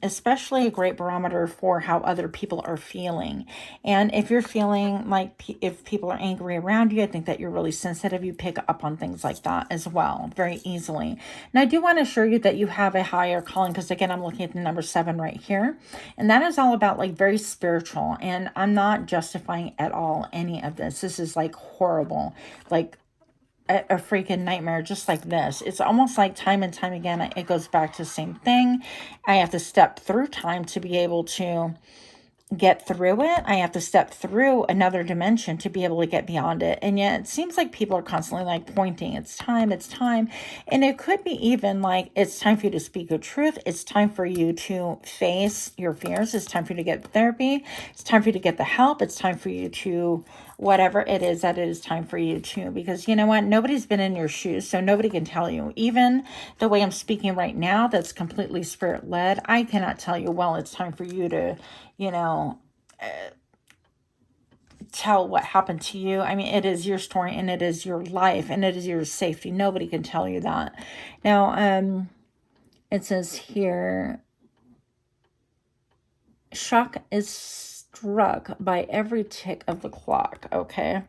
especially a great barometer for how other people are feeling. And if you're feeling like if people are angry around you, I think that you're really sensitive. You pick up on things like that as well very easily. And I do want to assure you that you have a higher calling, because again, I'm looking at the number 7 right here. And that is all about like very spiritual. And I'm not justifying at all any of this. This is like horrible, like a freaking nightmare, just like this. It's almost like time and time again, it goes back to the same thing. I have to step through time to be able to get through it. I have to step through another dimension to be able to get beyond it. And yet it seems like people are constantly like pointing, it's time, it's time. And it could be even like, it's time for you to speak your truth. It's time for you to face your fears. It's time for you to get therapy. It's time for you to get the help. It's time for you to whatever it is that it is time for you to, because you know what? Nobody's been in your shoes, so nobody can tell you. Even the way I'm speaking right now, that's completely spirit-led, I cannot tell you, well, it's time for you to, you know, tell what happened to you. I mean, it is your story and it is your life and it is your safety. Nobody can tell you that. Now, it says here, shock is struck by every tick of the clock. Okay.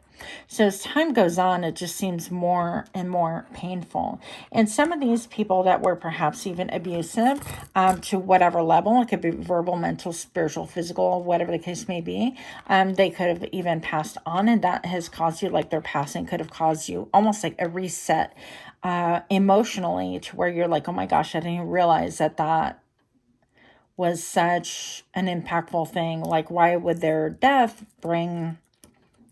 So as time goes on, it just seems more and more painful. And some of these people that were perhaps even abusive to whatever level, it could be verbal, mental, spiritual, physical, whatever the case may be, they could have even passed on, and that has caused you, like their passing could have caused you almost like a reset emotionally, to where you're like, oh my gosh, I didn't even realize that that was such an impactful thing. Like, why would their death bring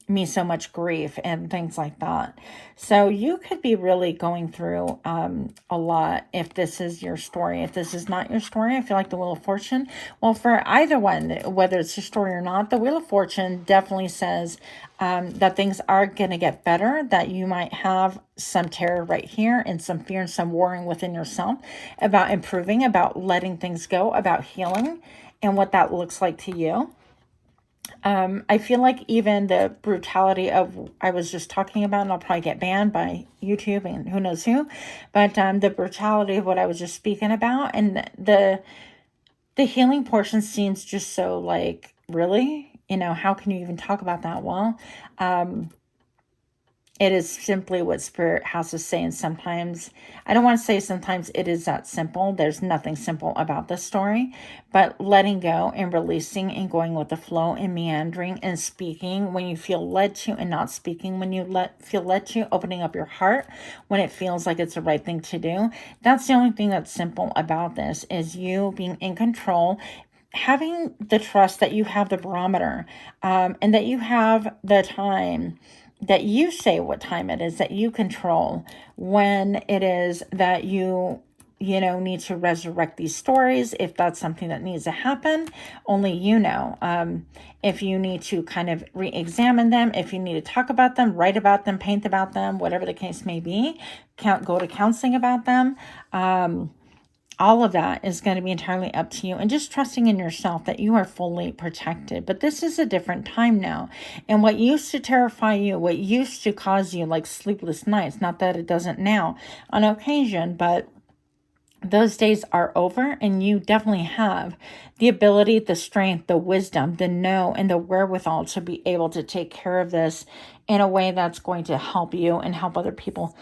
me so much grief and things like that? So you could be really going through a lot if this is your story. If this is not your story, I feel like the Wheel of Fortune, well, for either one, whether it's your story or not, the Wheel of Fortune definitely says that things are going to get better, that you might have some terror right here and some fear and some worrying within yourself about improving, about letting things go, about healing, and what that looks like to you. I feel like even the brutality of, I was just talking about, and I'll probably get banned by YouTube and who knows who, but the brutality of what I was just speaking about, and the healing portion seems just so like, really, how can you even talk about that? Well, it is simply what Spirit has to say. And sometimes, I don't want to say sometimes it is that simple. There's nothing simple about this story. But letting go and releasing and going with the flow and meandering and speaking when you feel led to, and not speaking when you feel led to, opening up your heart when it feels like it's the right thing to do. That's the only thing that's simple about this, is you being in control, having the trust that you have the barometer, and that you have the time, that you say what time it is, that you control when it is that you need to resurrect these stories. If that's something that needs to happen, only you know. If you need to kind of re-examine them, if you need to talk about them, write about them, paint about them, whatever the case may be, go to counseling about them. All of that is going to be entirely up to you, and just trusting in yourself that you are fully protected. But this is a different time now. And what used to terrify you, what used to cause you like sleepless nights, not that it doesn't now on occasion, but those days are over, and you definitely have the ability, the strength, the wisdom, the know, and the wherewithal to be able to take care of this in a way that's going to help you and help other people,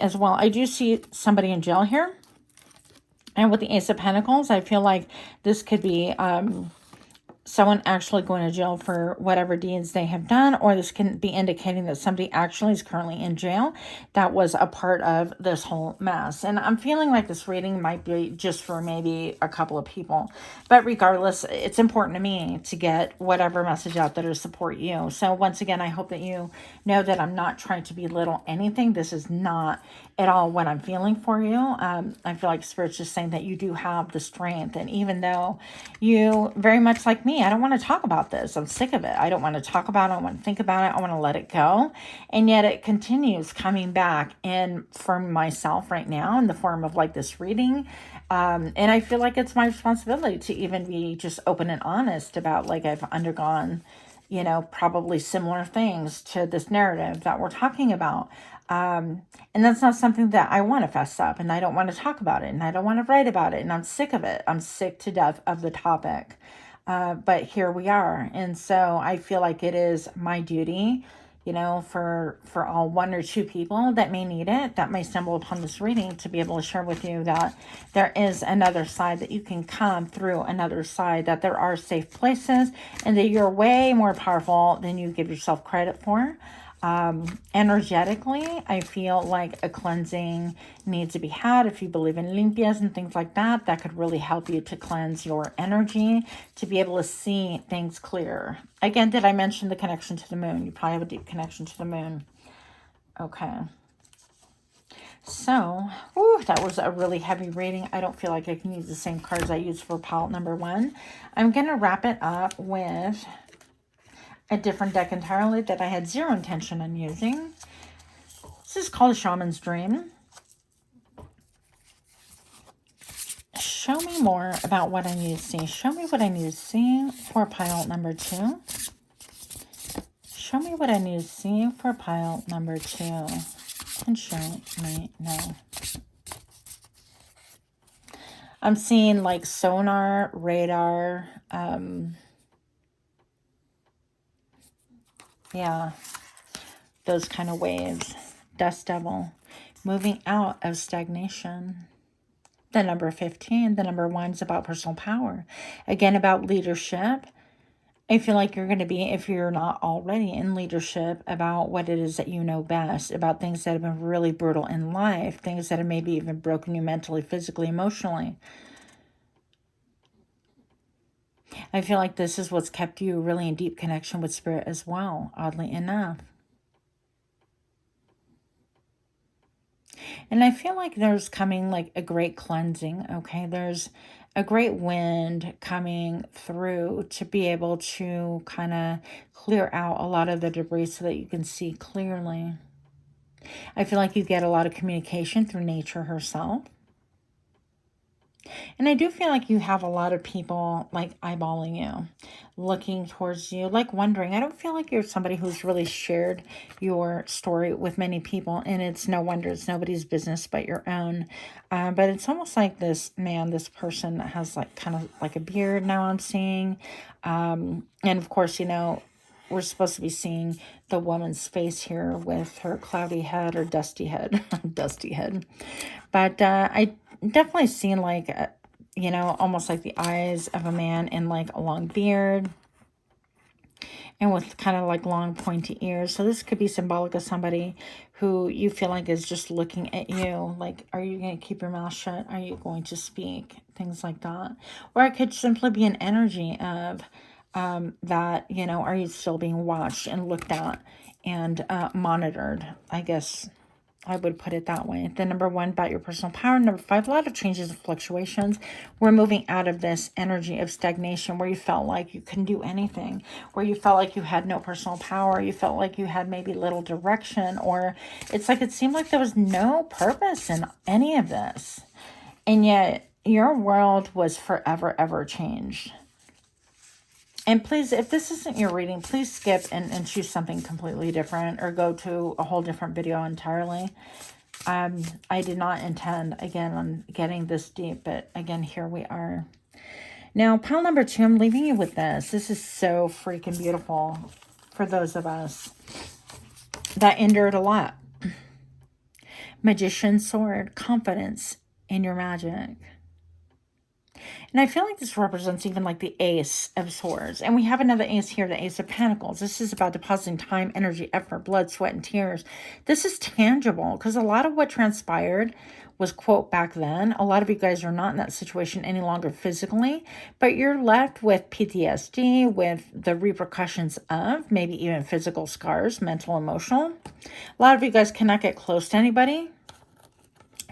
as well. I do see somebody in jail here. And with the Ace of Pentacles, I feel like this could be someone actually going to jail for whatever deeds they have done, or this can be indicating that somebody actually is currently in jail that was a part of this whole mess. And I'm feeling like this reading might be just for maybe a couple of people, but regardless, it's important to me to get whatever message out there to support you. So once again, I hope that you know that I'm not trying to belittle anything. This is not at all what I'm feeling for you. I feel like Spirit's just saying that you do have the strength, and even though you, very much like me, I don't want to talk about this. I'm sick of it. I don't want to talk about it. I want to think about it. I want to let it go. And yet it continues coming back in for myself right now in the form of like this reading. And I feel like it's my responsibility to even be just open and honest about, like, I've undergone, probably similar things to this narrative that we're talking about. And that's not something that I want to fess up, and I don't want to talk about it, and I don't want to write about it, and I'm sick of it. I'm sick to death of the topic. But here we are. And so I feel like it is my duty, for all one or two people that may need it, that may stumble upon this reading, to be able to share with you that there is another side, that you can come through another side, that there are safe places, and that you're way more powerful than you give yourself credit for. Energetically, I feel like a cleansing needs to be had. If you believe in limpias and things like that, that could really help you to cleanse your energy, to be able to see things clearer. Again, did I mention the connection to the moon? You probably have a deep connection to the moon. Okay. So, that was a really heavy reading. I don't feel like I can use the same cards I used for pile number 1. I'm going to wrap it up with a different deck entirely that I had zero intention on using. This is called a Shaman's Dream. Show me more about what I need to see. Show me what I need to see for pile number 2. Show me what I need to see for pile number 2. And show me now. I'm seeing like sonar, radar, yeah. those kind of waves. Dust Devil, moving out of stagnation. The number 15, the number 1 is about personal power. Again, about leadership. I feel like you're going to be, if you're not already in leadership, about what it is that you know best, about things that have been really brutal in life, things that have maybe even broken you mentally, physically, emotionally. I feel like this is what's kept you really in deep connection with spirit as well, oddly enough. And I feel like there's coming like a great cleansing, okay? There's a great wind coming through to be able to kind of clear out a lot of the debris so that you can see clearly. I feel like you get a lot of communication through nature herself. And I do feel like you have a lot of people like eyeballing you, looking towards you, like wondering. I don't feel like you're somebody who's really shared your story with many people. And it's no wonder, it's nobody's business but your own. But it's almost like this man, this person that has like kind of like a beard now I'm seeing. And of course, you know, we're supposed to be seeing the woman's face here with her cloudy head or dusty head, dusty head. But I definitely seen like, you know, almost like the eyes of a man in like a long beard and with kind of like long pointy ears. So this could be symbolic of somebody who you feel like is just looking at you. Like, are you going to keep your mouth shut? Are you going to speak? Things like that. Or it could simply be an energy of that, you know, are you still being watched and looked at and monitored, I guess I would put it that way. The number 1 about your personal power. Number 5, a lot of changes and fluctuations. We're moving out of this energy of stagnation where you felt like you couldn't do anything, where you felt like you had no personal power. You felt like you had maybe little direction, or it's like it seemed like there was no purpose in any of this. And yet your world was forever, ever changed. And please, if this isn't your reading, please skip and choose something completely different or go to a whole different video entirely. I did not intend, again, on getting this deep, but again, here we are. Now, pile number 2, I'm leaving you with this. This is so freaking beautiful for those of us that endured a lot. Magician's sword, confidence in your magic. And I feel like this represents even like the Ace of Swords. And we have another Ace here, the Ace of Pentacles. This is about depositing time, energy, effort, blood, sweat, and tears. This is tangible because a lot of what transpired was, quote, back then. A lot of you guys are not in that situation any longer physically, but you're left with PTSD, with the repercussions of maybe even physical scars, mental, emotional. A lot of you guys cannot get close to anybody,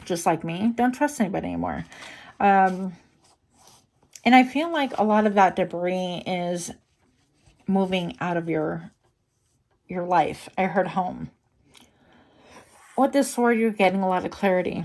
just like me. Don't trust anybody anymore. And I feel like a lot of that debris is moving out of your life. I heard home. With this sword, you're getting a lot of clarity.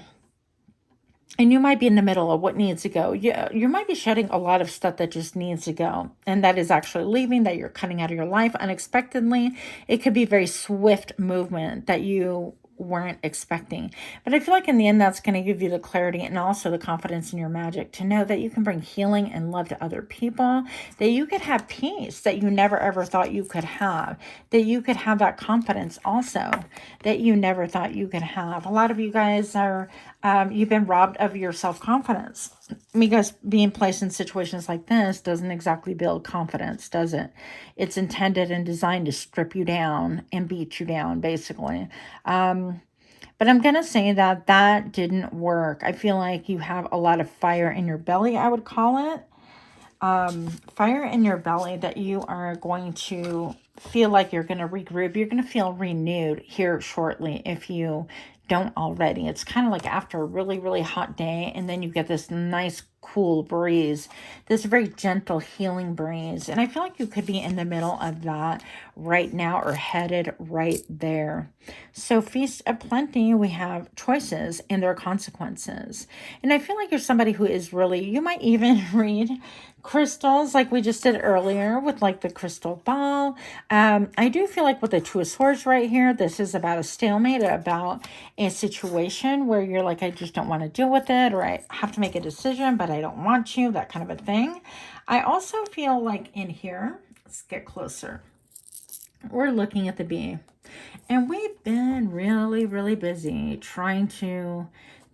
And you might be in the middle of what needs to go. You might be shedding a lot of stuff that just needs to go. And that is actually leaving, that you're cutting out of your life unexpectedly. It could be very swift movement that you weren't expecting. But I feel like in the end, that's going to give you the clarity and also the confidence in your magic to know that you can bring healing and love to other people, that you could have peace that you never ever thought you could have, that you could have that confidence also that you never thought you could have. A lot of you guys are, you've been robbed of your self-confidence because being placed in situations like this doesn't exactly build confidence, does it? It's intended and designed to strip you down and beat you down, basically. But I'm going to say that that didn't work. I feel like you have a lot of fire in your belly, I would call it. Fire in your belly that you are going to feel like you're going to regroup. You're going to feel renewed here shortly if you don't already. It's kind of like after a really, really hot day, and then you get this nice cool breeze, this very gentle healing breeze. And I feel like you could be in the middle of that right now or headed right there. So Feast of Plenty, we have choices and their consequences. And I feel like you're somebody who is really, you might even read crystals like we just did earlier with like the crystal ball. I do feel like with the Two of Swords right here, this is about a stalemate, about a situation where you're like, I just don't want to deal with it, or I have to make a decision, but I don't want you, that kind of a thing. I also feel like in here, let's get closer. We're looking at the bee. And we've been really, really busy trying to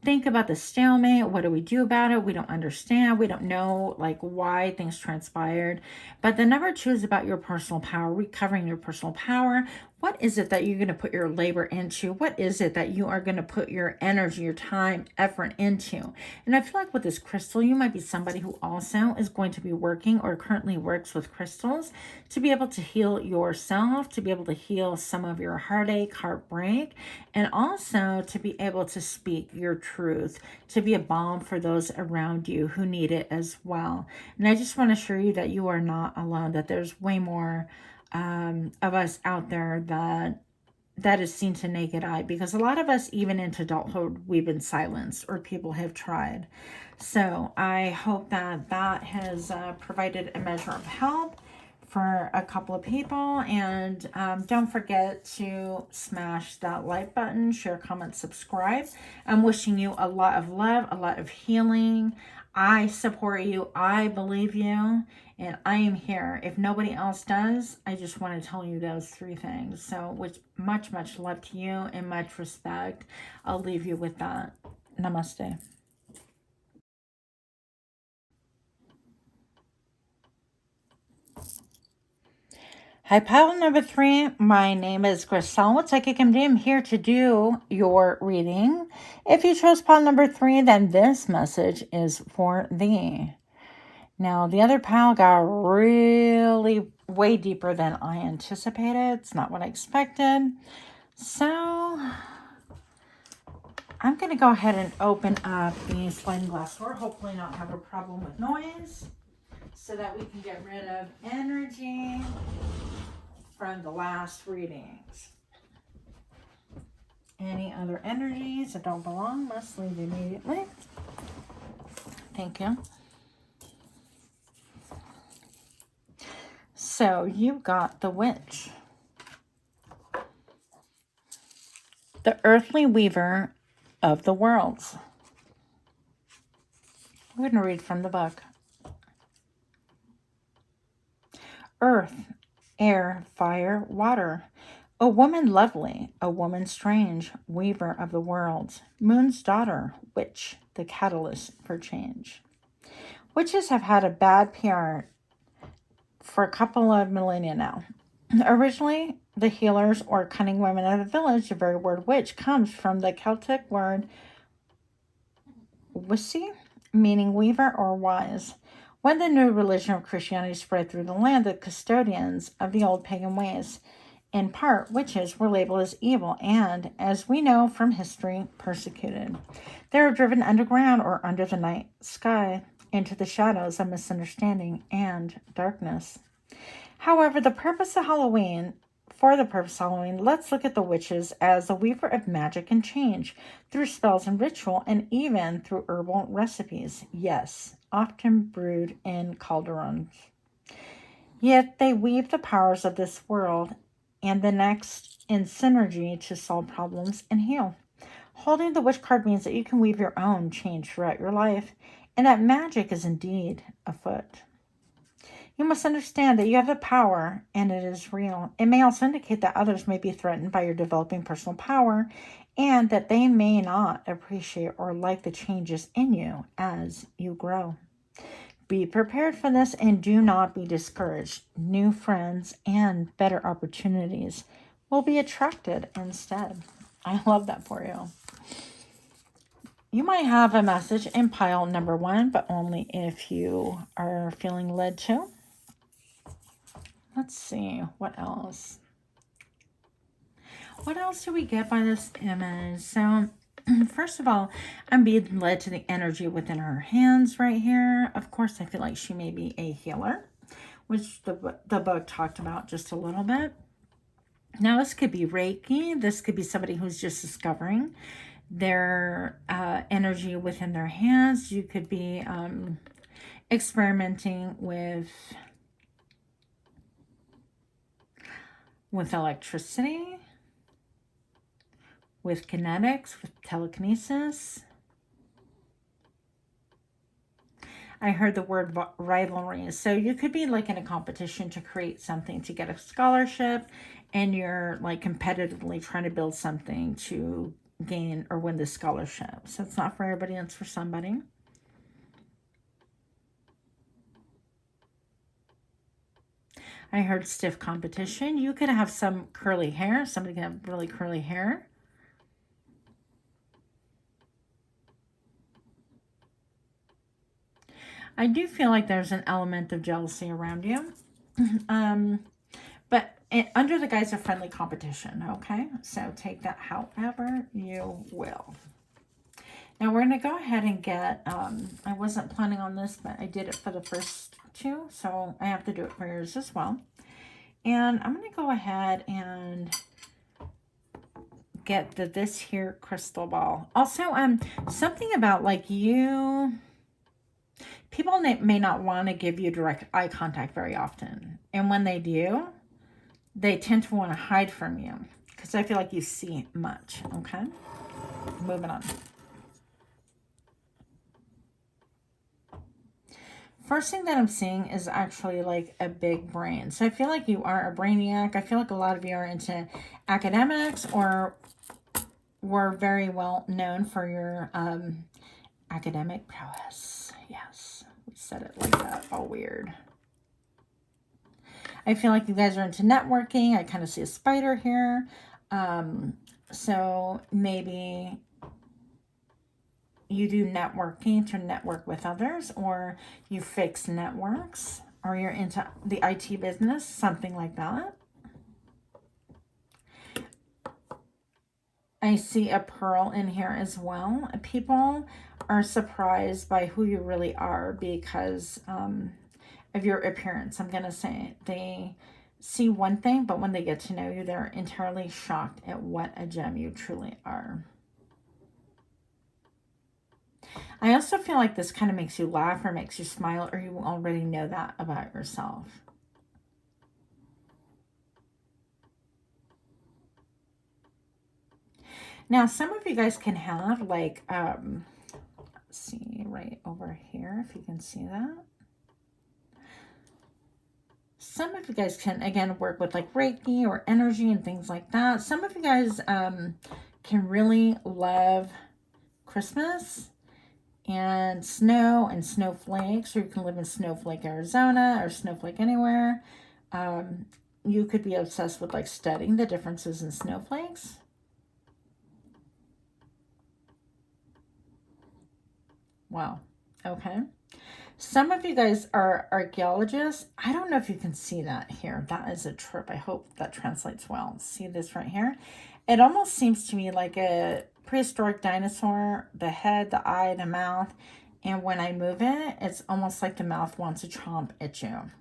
think about the stalemate. What do we do about it? We don't understand. We don't know like why things transpired. But the number 2 is about your personal power, recovering your personal power. What is it that you're going to put your labor into? What is it that you are going to put your energy, your time, effort into? And I feel like with this crystal, you might be somebody who also is going to be working or currently works with crystals to be able to heal yourself, to be able to heal some of your heartache, heartbreak, and also to be able to speak your truth, to be a balm for those around you who need it as well. And I just want to assure you that you are not alone, that there's way more of us out there that is seen to naked eye, because a lot of us, even into adulthood, we've been silenced or people have tried. So I hope that that has provided a measure of help for a couple of people. And don't forget to smash that like button, share, comment, subscribe. I'm wishing you a lot of love, a lot of healing. I support you. I believe you. And I am here. If nobody else does, I just want to tell you those 3 things. So with much, much love to you and much respect, I'll leave you with that. Namaste. Hi, pile number 3. My name is Grisel. Psychic MD. I'm here to do your reading. If you chose pile number 3, then this message is for thee. Now, the other pile got really way deeper than I anticipated. It's not what I expected. So, I'm going to go ahead and open up the sliding glass door. Hopefully not have a problem with noise, so that we can get rid of energy from the last readings. Any other energies that don't belong must leave immediately. Thank you. So you got the witch, the earthly weaver of the worlds. We're going to read from the book. Earth, air, fire, water. A woman lovely, a woman strange, weaver of the worlds. Moon's daughter, witch, the catalyst for change. Witches have had a bad PR for a couple of millennia now. Originally, the healers or cunning women of the village, the very word witch comes from the Celtic word wisi, meaning weaver or wise. When the new religion of Christianity spread through the land, the custodians of the old pagan ways, in part, witches were labeled as evil and, as we know from history, persecuted. They were driven underground or under the night sky into the shadows of misunderstanding and darkness. However, for the purpose of Halloween, let's look at the witches as a weaver of magic and change through spells and ritual, and even through herbal recipes. Yes, often brewed in cauldrons. Yet they weave the powers of this world and the next in synergy to solve problems and heal. Holding the witch card means that you can weave your own change throughout your life, and that magic is indeed afoot. You must understand that you have the power, and it is real. It may also indicate that others may be threatened by your developing personal power, and that they may not appreciate or like the changes in you as you grow. Be prepared for this and do not be discouraged. New friends and better opportunities will be attracted instead. I love that for you. You might have a message in pile number 1, but only if you are feeling led to. Let's see, what else? What else do we get by this image? So, first of all, I'm being led to the energy within her hands right here. Of course, I feel like she may be a healer, which the book talked about just a little bit. Now, this could be Reiki. This could be somebody who's just discovering their energy within their hands. You could be experimenting with electricity, with kinetics, with telekinesis. I heard the word rivalry. So you could be like in a competition to create something to get a scholarship, and you're like competitively trying to build something to gain or win the scholarship. So it's not for everybody, it's for somebody. I heard stiff competition. You could have some curly hair. Somebody can have really curly hair. I do feel like there's an element of jealousy around you. But under the guise of friendly competition, okay? So take that however you will. Now we're going to go ahead and get, I wasn't planning on this, but I did it for the first two, so I have to do it for yours as well. And I'm going to go ahead and get this here crystal ball. Also, something about like you, people may not want to give you direct eye contact very often. And when they do, they tend to want to hide from you because I feel like you see much, okay? Moving on. First thing that I'm seeing is actually like a big brain. So I feel like you are a brainiac. I feel like a lot of you are into academics or were very well known for your academic prowess. Yes, we said it like that, all weird. I feel like you guys are into networking. I kind of see a spider here. So maybe you do networking to network with others, or you fix networks, or you're into the IT business, something like that. I see a pearl in here as well. People are surprised by who you really are because of your appearance. I'm going to say they see one thing, but when they get to know you, they're entirely shocked at what a gem you truly are. I also feel like this kind of makes you laugh or makes you smile, or you already know that about yourself. Now, some of you guys can have like, let's see right over here, if you can see that. Some of you guys can, again, work with like Reiki or energy and things like that. Some of you guys can really love Christmas and snow and snowflakes, or you can live in Snowflake, Arizona, or Snowflake anywhere. You could be obsessed with like studying the differences in snowflakes. Wow. Okay. Some of you guys are archaeologists. I don't know if you can see that here. That is a trip. I hope that translates well. See this right here? It almost seems to me like a prehistoric dinosaur, the head, the eye, the mouth. And when I move it, it's almost like the mouth wants to chomp at you.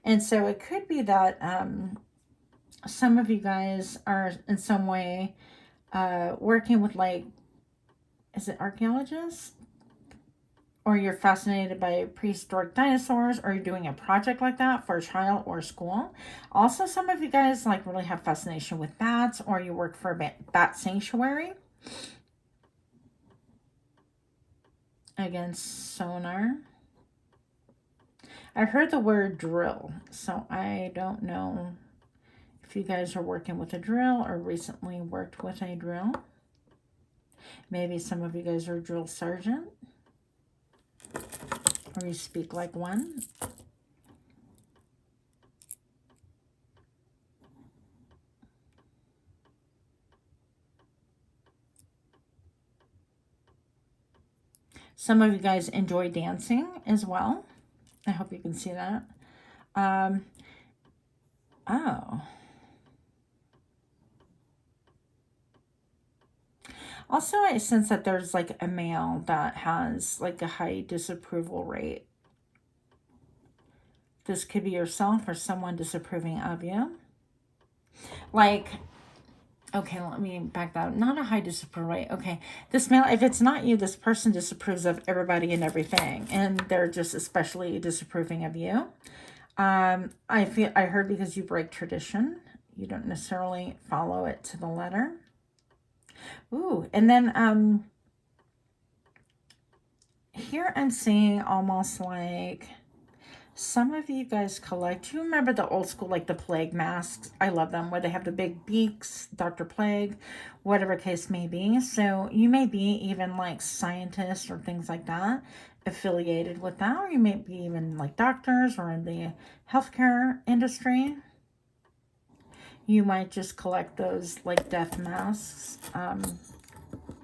And so it could be that some of you guys are in some way working with like, is it archaeologists? Or you're fascinated by prehistoric dinosaurs, or you're doing a project like that for a child or school. Also, some of you guys like really have fascination with bats, or you work for a bat sanctuary. Again, sonar. I heard the word drill, so I don't know if you guys are working with a drill or recently worked with a drill. Maybe some of you guys are a drill sergeant, or you speak like one. Some of you guys enjoy dancing as well. I hope you can see that. Oh. Also, I sense that there's like a male that has like a high disapproval rate. This could be yourself or someone disapproving of you. Like, okay, let me back that up. Not a high disapproval rate. Okay, this male, if it's not you, this person disapproves of everybody and everything. And they're just especially disapproving of you. I heard because you break tradition. You don't necessarily follow it to the letter. Ooh, and then here I'm seeing almost like Some of you guys collect, do you remember the old school, like the plague masks? I love them, where they have the big beaks, Dr. Plague, whatever case may be. So you may be even like scientists or things like that, affiliated with that, or you may be even like doctors or in the healthcare industry. You might just collect those like death masks,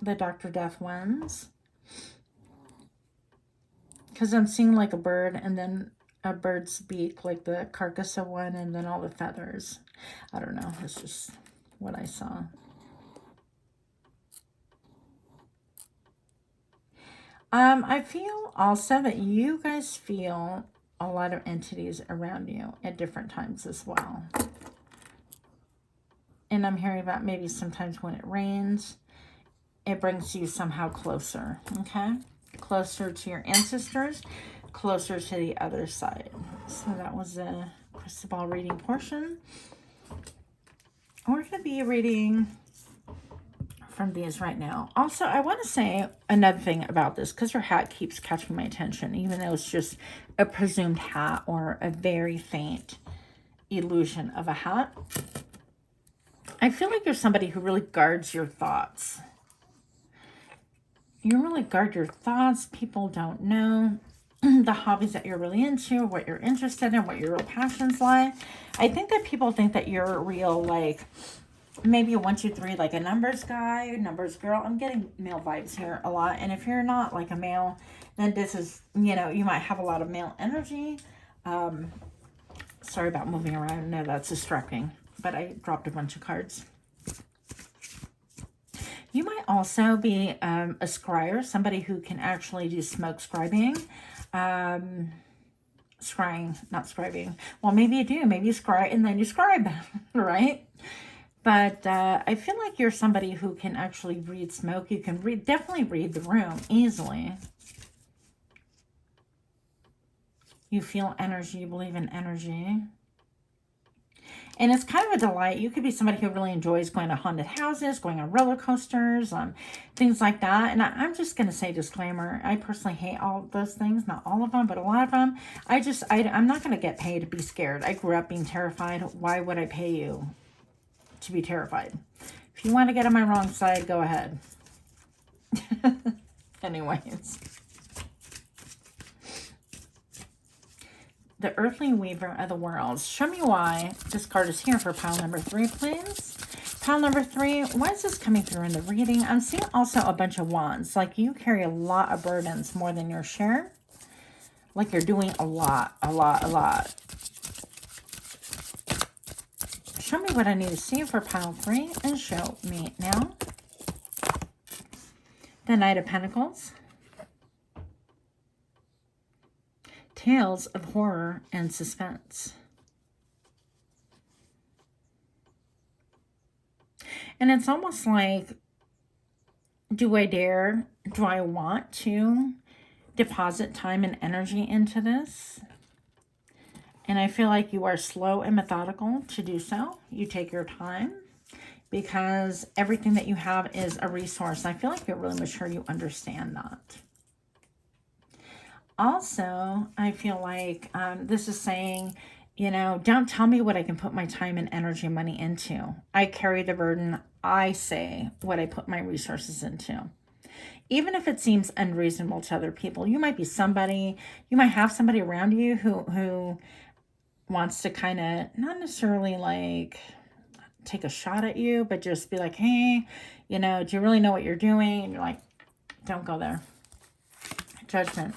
the Dr. Death ones. Because I'm seeing like a bird and then a bird's beak, like the carcass of one, and then all the feathers. I don't know. It's just what I saw. I feel also that you guys feel a lot of entities around you at different times as well. And I'm hearing about maybe sometimes when it rains, it brings you somehow closer, okay? Closer to your ancestors, closer to the other side. So that was a crystal ball reading portion. We're going to be reading from these right now. Also, I want to say another thing about this, because your hat keeps catching my attention, even though it's just a presumed hat or a very faint illusion of a hat. I feel like you're somebody who really guards your thoughts. You really guard your thoughts. People don't know the hobbies that you're really into, what you're interested in, what your real passions lie. I think that people think that you're real, like, maybe a 1, 2, 3, like a numbers guy, numbers girl. I'm getting male vibes here a lot. And if you're not like a male, then this is, you know, you might have a lot of male energy. Sorry about moving around. I know that's distracting, but I dropped a bunch of cards. You might also be a scryer, somebody who can actually do smoke scribing. Scrying, not scribing. Well, maybe you do. Maybe you scry and then you scribe, right? But I feel like you're somebody who can actually read smoke. You can definitely read the room easily. You feel energy. You believe in energy. And it's kind of a delight. You could be somebody who really enjoys going to haunted houses, going on roller coasters, things like that. And I'm just going to say disclaimer. I personally hate all those things. Not all of them, but a lot of them. I'm not going to get paid to be scared. I grew up being terrified. Why would I pay you to be terrified? If you want to get on my wrong side, go ahead. Anyways. The Earthly Weaver of the Worlds. Show me why this card is here for pile number 3, please. Pile number 3, why is this coming through in the reading? I'm seeing also a bunch of wands. Like you carry a lot of burdens, more than your share. Like you're doing a lot. Show me what I need to see for pile 3 and show me now. The Knight of Pentacles. Tales of horror and suspense. And it's almost like, do I dare? Do I want to deposit time and energy into this? And I feel like you are slow and methodical to do so. You take your time because everything that you have is a resource. I feel like you're really mature. You understand that. Also, I feel like this is saying, you know, don't tell me what I can put my time and energy and money into. I carry the burden. I say what I put my resources into. Even if it seems unreasonable to other people, you might be somebody, you might have somebody around you who wants to kind of, not necessarily like take a shot at you, but just be like, hey, you know, do you really know what you're doing? And you're like, don't go there. Judgment.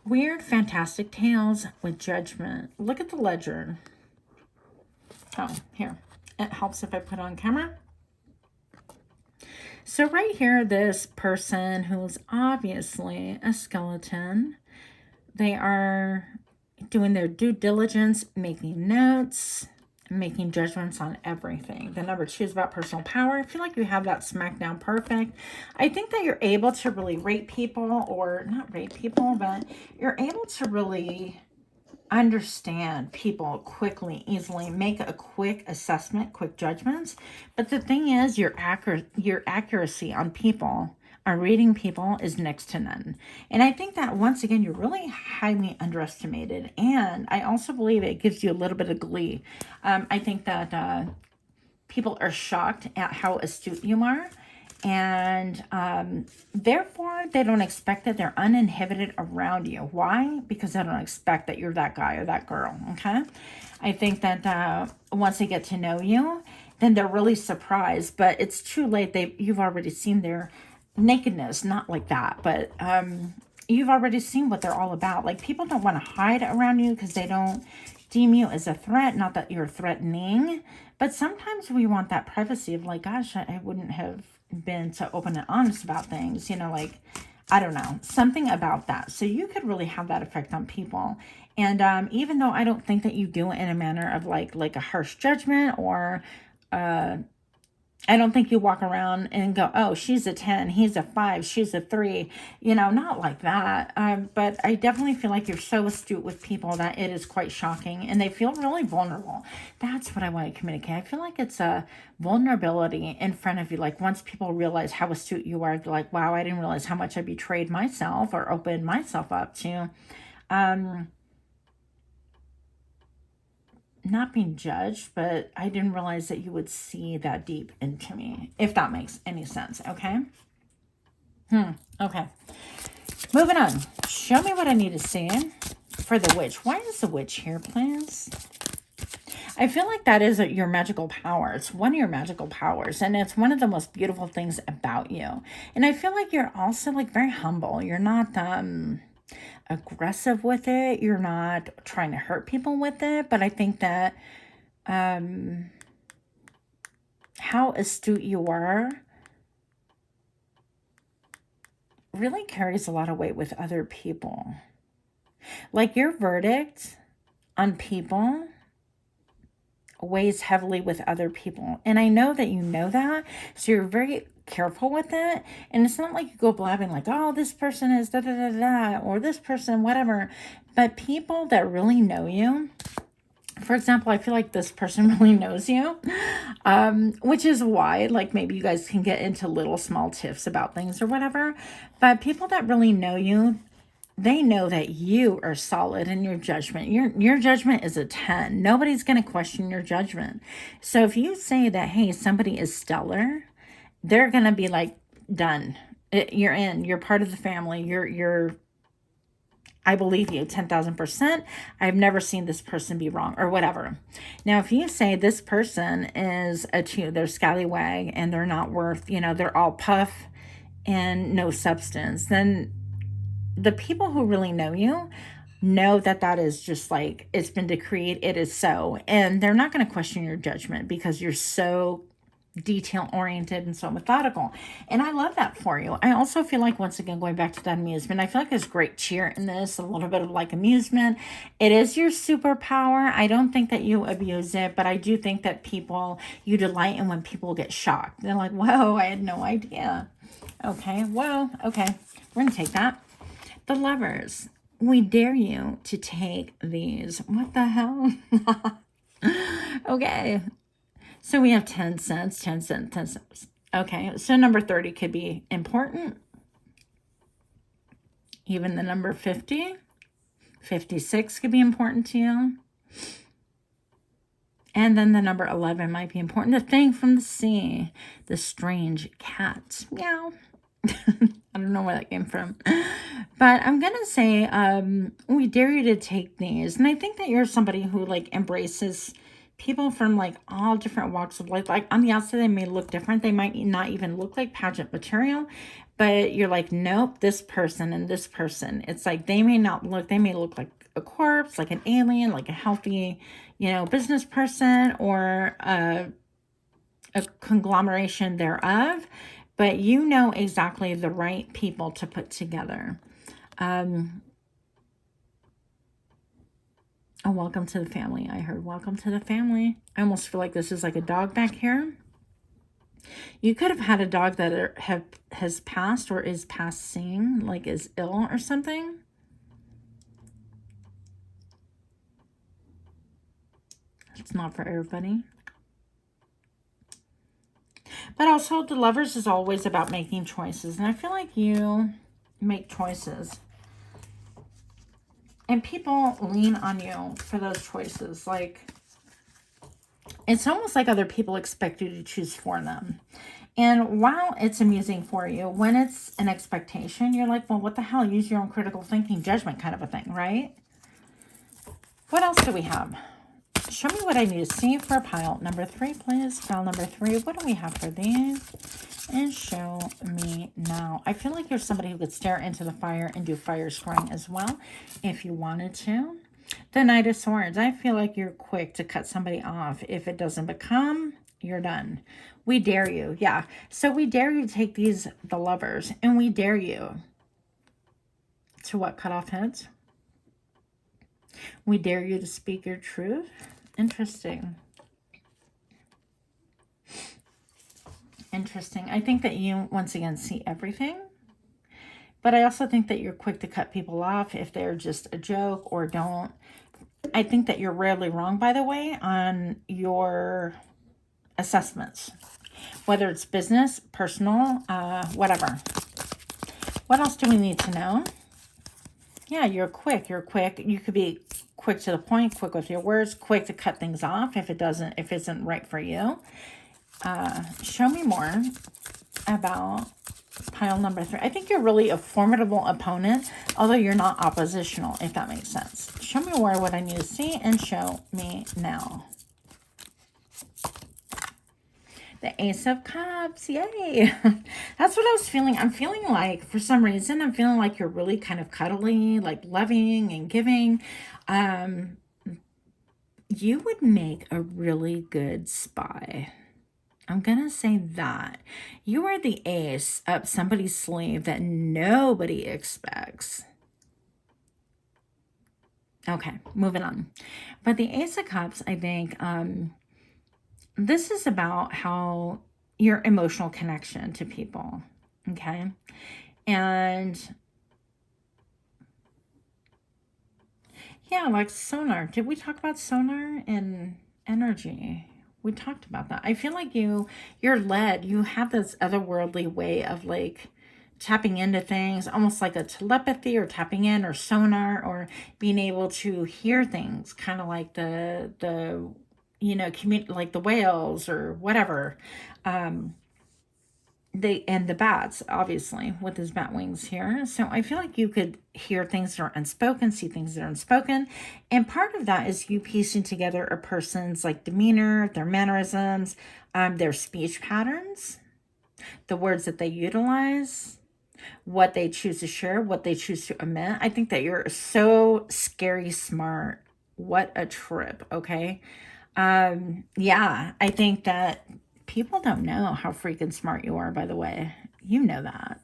Weird, fantastic tales with judgment. Look at the ledger. Oh, here. It helps if I put on camera. So right here, this person who's obviously a skeleton, they are doing their due diligence, making notes, making judgments on everything. The number 2 is about personal power. I feel like you have that smack down perfect. I think that you're able to really rate people, or not rate people, but you're able to really understand people quickly, easily, make a quick assessment, quick judgments. But the thing is, your accuracy on people, on reading people is next to none. And I think that, once again, you're really highly underestimated. And I also believe it gives you a little bit of glee. I think that people are shocked at how astute you are. And therefore, they don't expect it. They're uninhibited around you. Why? Because they don't expect that you're that guy or that girl, okay? I think that once they get to know you, then they're really surprised. But it's too late. You've already seen their nakedness. Not like that, but you've already seen what they're all about. Like, people don't want to hide around you because they don't deem you as a threat. Not that you're threatening, but sometimes we want that privacy of like, gosh, I wouldn't have been so open and honest about things, you know, like, I don't know, something about that. So you could really have that effect on people. And even though I don't think that you do it in a manner of like a harsh judgment, or I don't think you walk around and go, oh, she's a 10, he's a 5, she's a 3, you know, not like that. But I definitely feel like you're so astute with people that it is quite shocking, and they feel really vulnerable. That's what I want to communicate. I feel like it's a vulnerability in front of you. Like, once people realize how astute you are, they're like, wow, I didn't realize how much I betrayed myself or opened myself up to not being judged, but I didn't realize that you would see that deep into me, if that makes any sense. Okay. Okay. Moving on. Show me what I need to see for the witch. Why is the witch here, please? I feel like that is your magical power. It's one of your magical powers, and it's one of the most beautiful things about you. And I feel like you're also like very humble. You're not aggressive with it. You're not trying to hurt people with it. But I think that how astute you are really carries a lot of weight with other people. Like, your verdict on people weighs heavily with other people. And I know that you know that. So you're very careful with it. And it's not like you go blabbing like, oh, this person is da da da da, or this person, whatever. But people that really know you, for example, I feel like this person really knows you, which is why, like, maybe you guys can get into little small tiffs about things or whatever. But people that really know you, they know that you are solid in your judgment. Your judgment is a 10. Nobody's going to question your judgment. So if you say that, hey, somebody is stellar, they're going to be like, done. You're in. You're part of the family. You're I believe you 10,000%. I've never seen this person be wrong, or whatever. Now, if you say this person is a 2, they're scallywag and they're not worth, you know, they're all puff and no substance, then the people who really know you know that that is just like, it's been decreed, it is so. And they're not going to question your judgment because you're so detail oriented and so methodical. And I love that for you. I also feel like, once again, going back to that amusement, I feel like there's great cheer in this, a little bit of like amusement. It is your superpower. I don't think that you abuse it, but I do think that you delight in when people get shocked. They're like, whoa, I had no idea. Okay, whoa, okay, we're gonna take that. The Lovers. We dare you to take these. What the hell? Okay. So we have 10 cents, 10 cents, 10 cents. Okay. So number 30 could be important. Even the number 50. 56 could be important to you. And then the number 11 might be important. The Thing from the Sea. The Strange Cat. Meow. I don't know where that came from. But I'm going to say, we dare you to take these. And I think that you're somebody who like embraces people from like all different walks of life. Like, on the outside, they may look different. They might not even look like pageant material. But you're like, nope, this person and this person. It's like, they may look like a corpse, like an alien, like a healthy, you know, business person, or a conglomeration thereof. But you know exactly the right people to put together. Oh, welcome to the family. I heard welcome to the family. I almost feel like this is like a dog back here. You could have had a dog that has passed or is passing, like is ill or something. It's not for everybody. But also the Lovers is always about making choices. And I feel like you make choices. And people lean on you for those choices. Like, it's almost like other people expect you to choose for them. And while it's amusing for you, when it's an expectation, you're like, well, what the hell? Use your own critical thinking, judgment kind of a thing, right? What else do we have? Show me what I need to see for pile number 3, please. Pile number 3. What do we have for these? And show me now. I feel like you're somebody who could stare into the fire and do fire scrying as well if you wanted to. The Knight of Swords. I feel like you're quick to cut somebody off. If it doesn't become, you're done. We dare you. Yeah. So we dare you to take these, the Lovers, and we dare you to what? Cut off heads? We dare you to speak your truth. Interesting. Interesting. I think that you, once again, see everything. But I also think that you're quick to cut people off if they're just a joke or don't. I think that you're rarely wrong, by the way, on your assessments. Whether it's business, personal, whatever. What else do we need to know? Yeah, you're quick. You're quick. You could be quick to the point, quick with your words, quick to cut things off if it isn't right for you. Show me more about pile number 3. I think you're really a formidable opponent, although you're not oppositional, if that makes sense. Show me more what I need to see and show me now. The Ace of Cups, yay. That's what I was feeling. I'm feeling like, for some reason, I'm feeling like you're really kind of cuddly, like loving and giving. You would make a really good spy. I'm going to say that. You are the ace up somebody's sleeve that nobody expects. Okay, moving on. But the Ace of Cups, I think, this is about how your emotional connection to people, okay? And yeah, like sonar. Did we talk about sonar and energy? We talked about that. I feel like you're led. You have this otherworldly way of like tapping into things, almost like a telepathy or tapping in or sonar or being able to hear things, kind of like the like the whales or whatever. And the bats, obviously, with his bat wings here. So I feel like you could hear things that are unspoken, see things that are unspoken. And part of that is you piecing together a person's like demeanor, their mannerisms, their speech patterns, the words that they utilize, what they choose to share, what they choose to omit. I think that you're so scary smart. What a trip, okay? Yeah, I think that people don't know how freaking smart you are, by the way. You know that.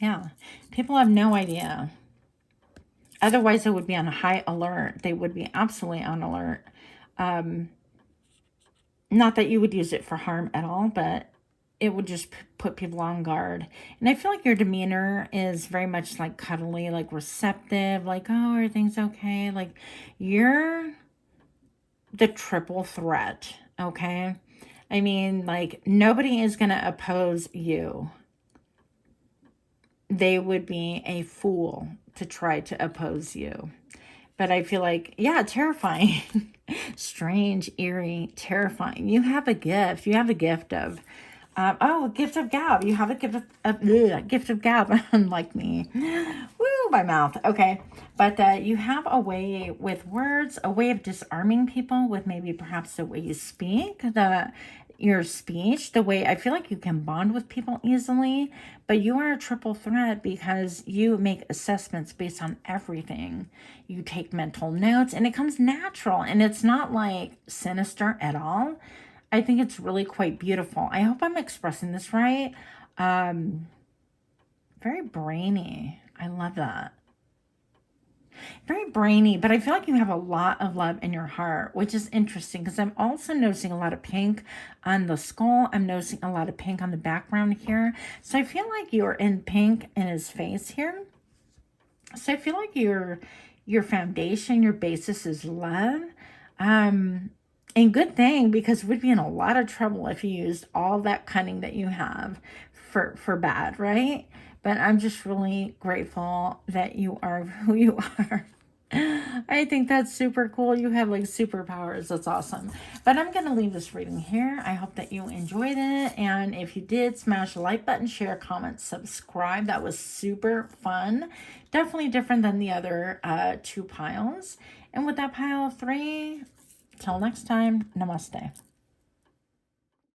Yeah. People have no idea. Otherwise, they would be on high alert. They would be absolutely on alert. Not that you would use it for harm at all, but it would just put people on guard. And I feel like your demeanor is very much like cuddly, like receptive, like, oh, are things okay? Like, you're the triple threat, okay? I mean, like, nobody is going to oppose you. They would be a fool to try to oppose you. But I feel like, yeah, terrifying. Strange, eerie, terrifying. You have a gift. You have a gift of, gift of gab. You have a gift of gab, unlike me. Woo, my mouth. Okay. But you have a way with words, a way of disarming people with maybe perhaps the way you speak, your speech, the way I feel like you can bond with people easily. But you are a triple threat because you make assessments based on everything. You take mental notes and it comes natural and it's not like sinister at all. I think it's really quite beautiful. I hope I'm expressing this right. Very brainy. I love that. Very brainy, but I feel like you have a lot of love in your heart, which is interesting because I'm also noticing a lot of pink on the skull. I'm noticing a lot of pink on the background here. So I feel like you're in pink in his face here. So I feel like your foundation, your basis is love. And good thing, because we'd be in a lot of trouble if you used all that cunning that you have for bad, right? But I'm just really grateful that you are who you are. I think that's super cool. You have like superpowers. That's awesome. But I'm going to leave this reading here. I hope that you enjoyed it. And if you did, smash the like button, share, comment, subscribe. That was super fun. Definitely different than the other 2 piles. And with that pile of 3, till next time, namaste.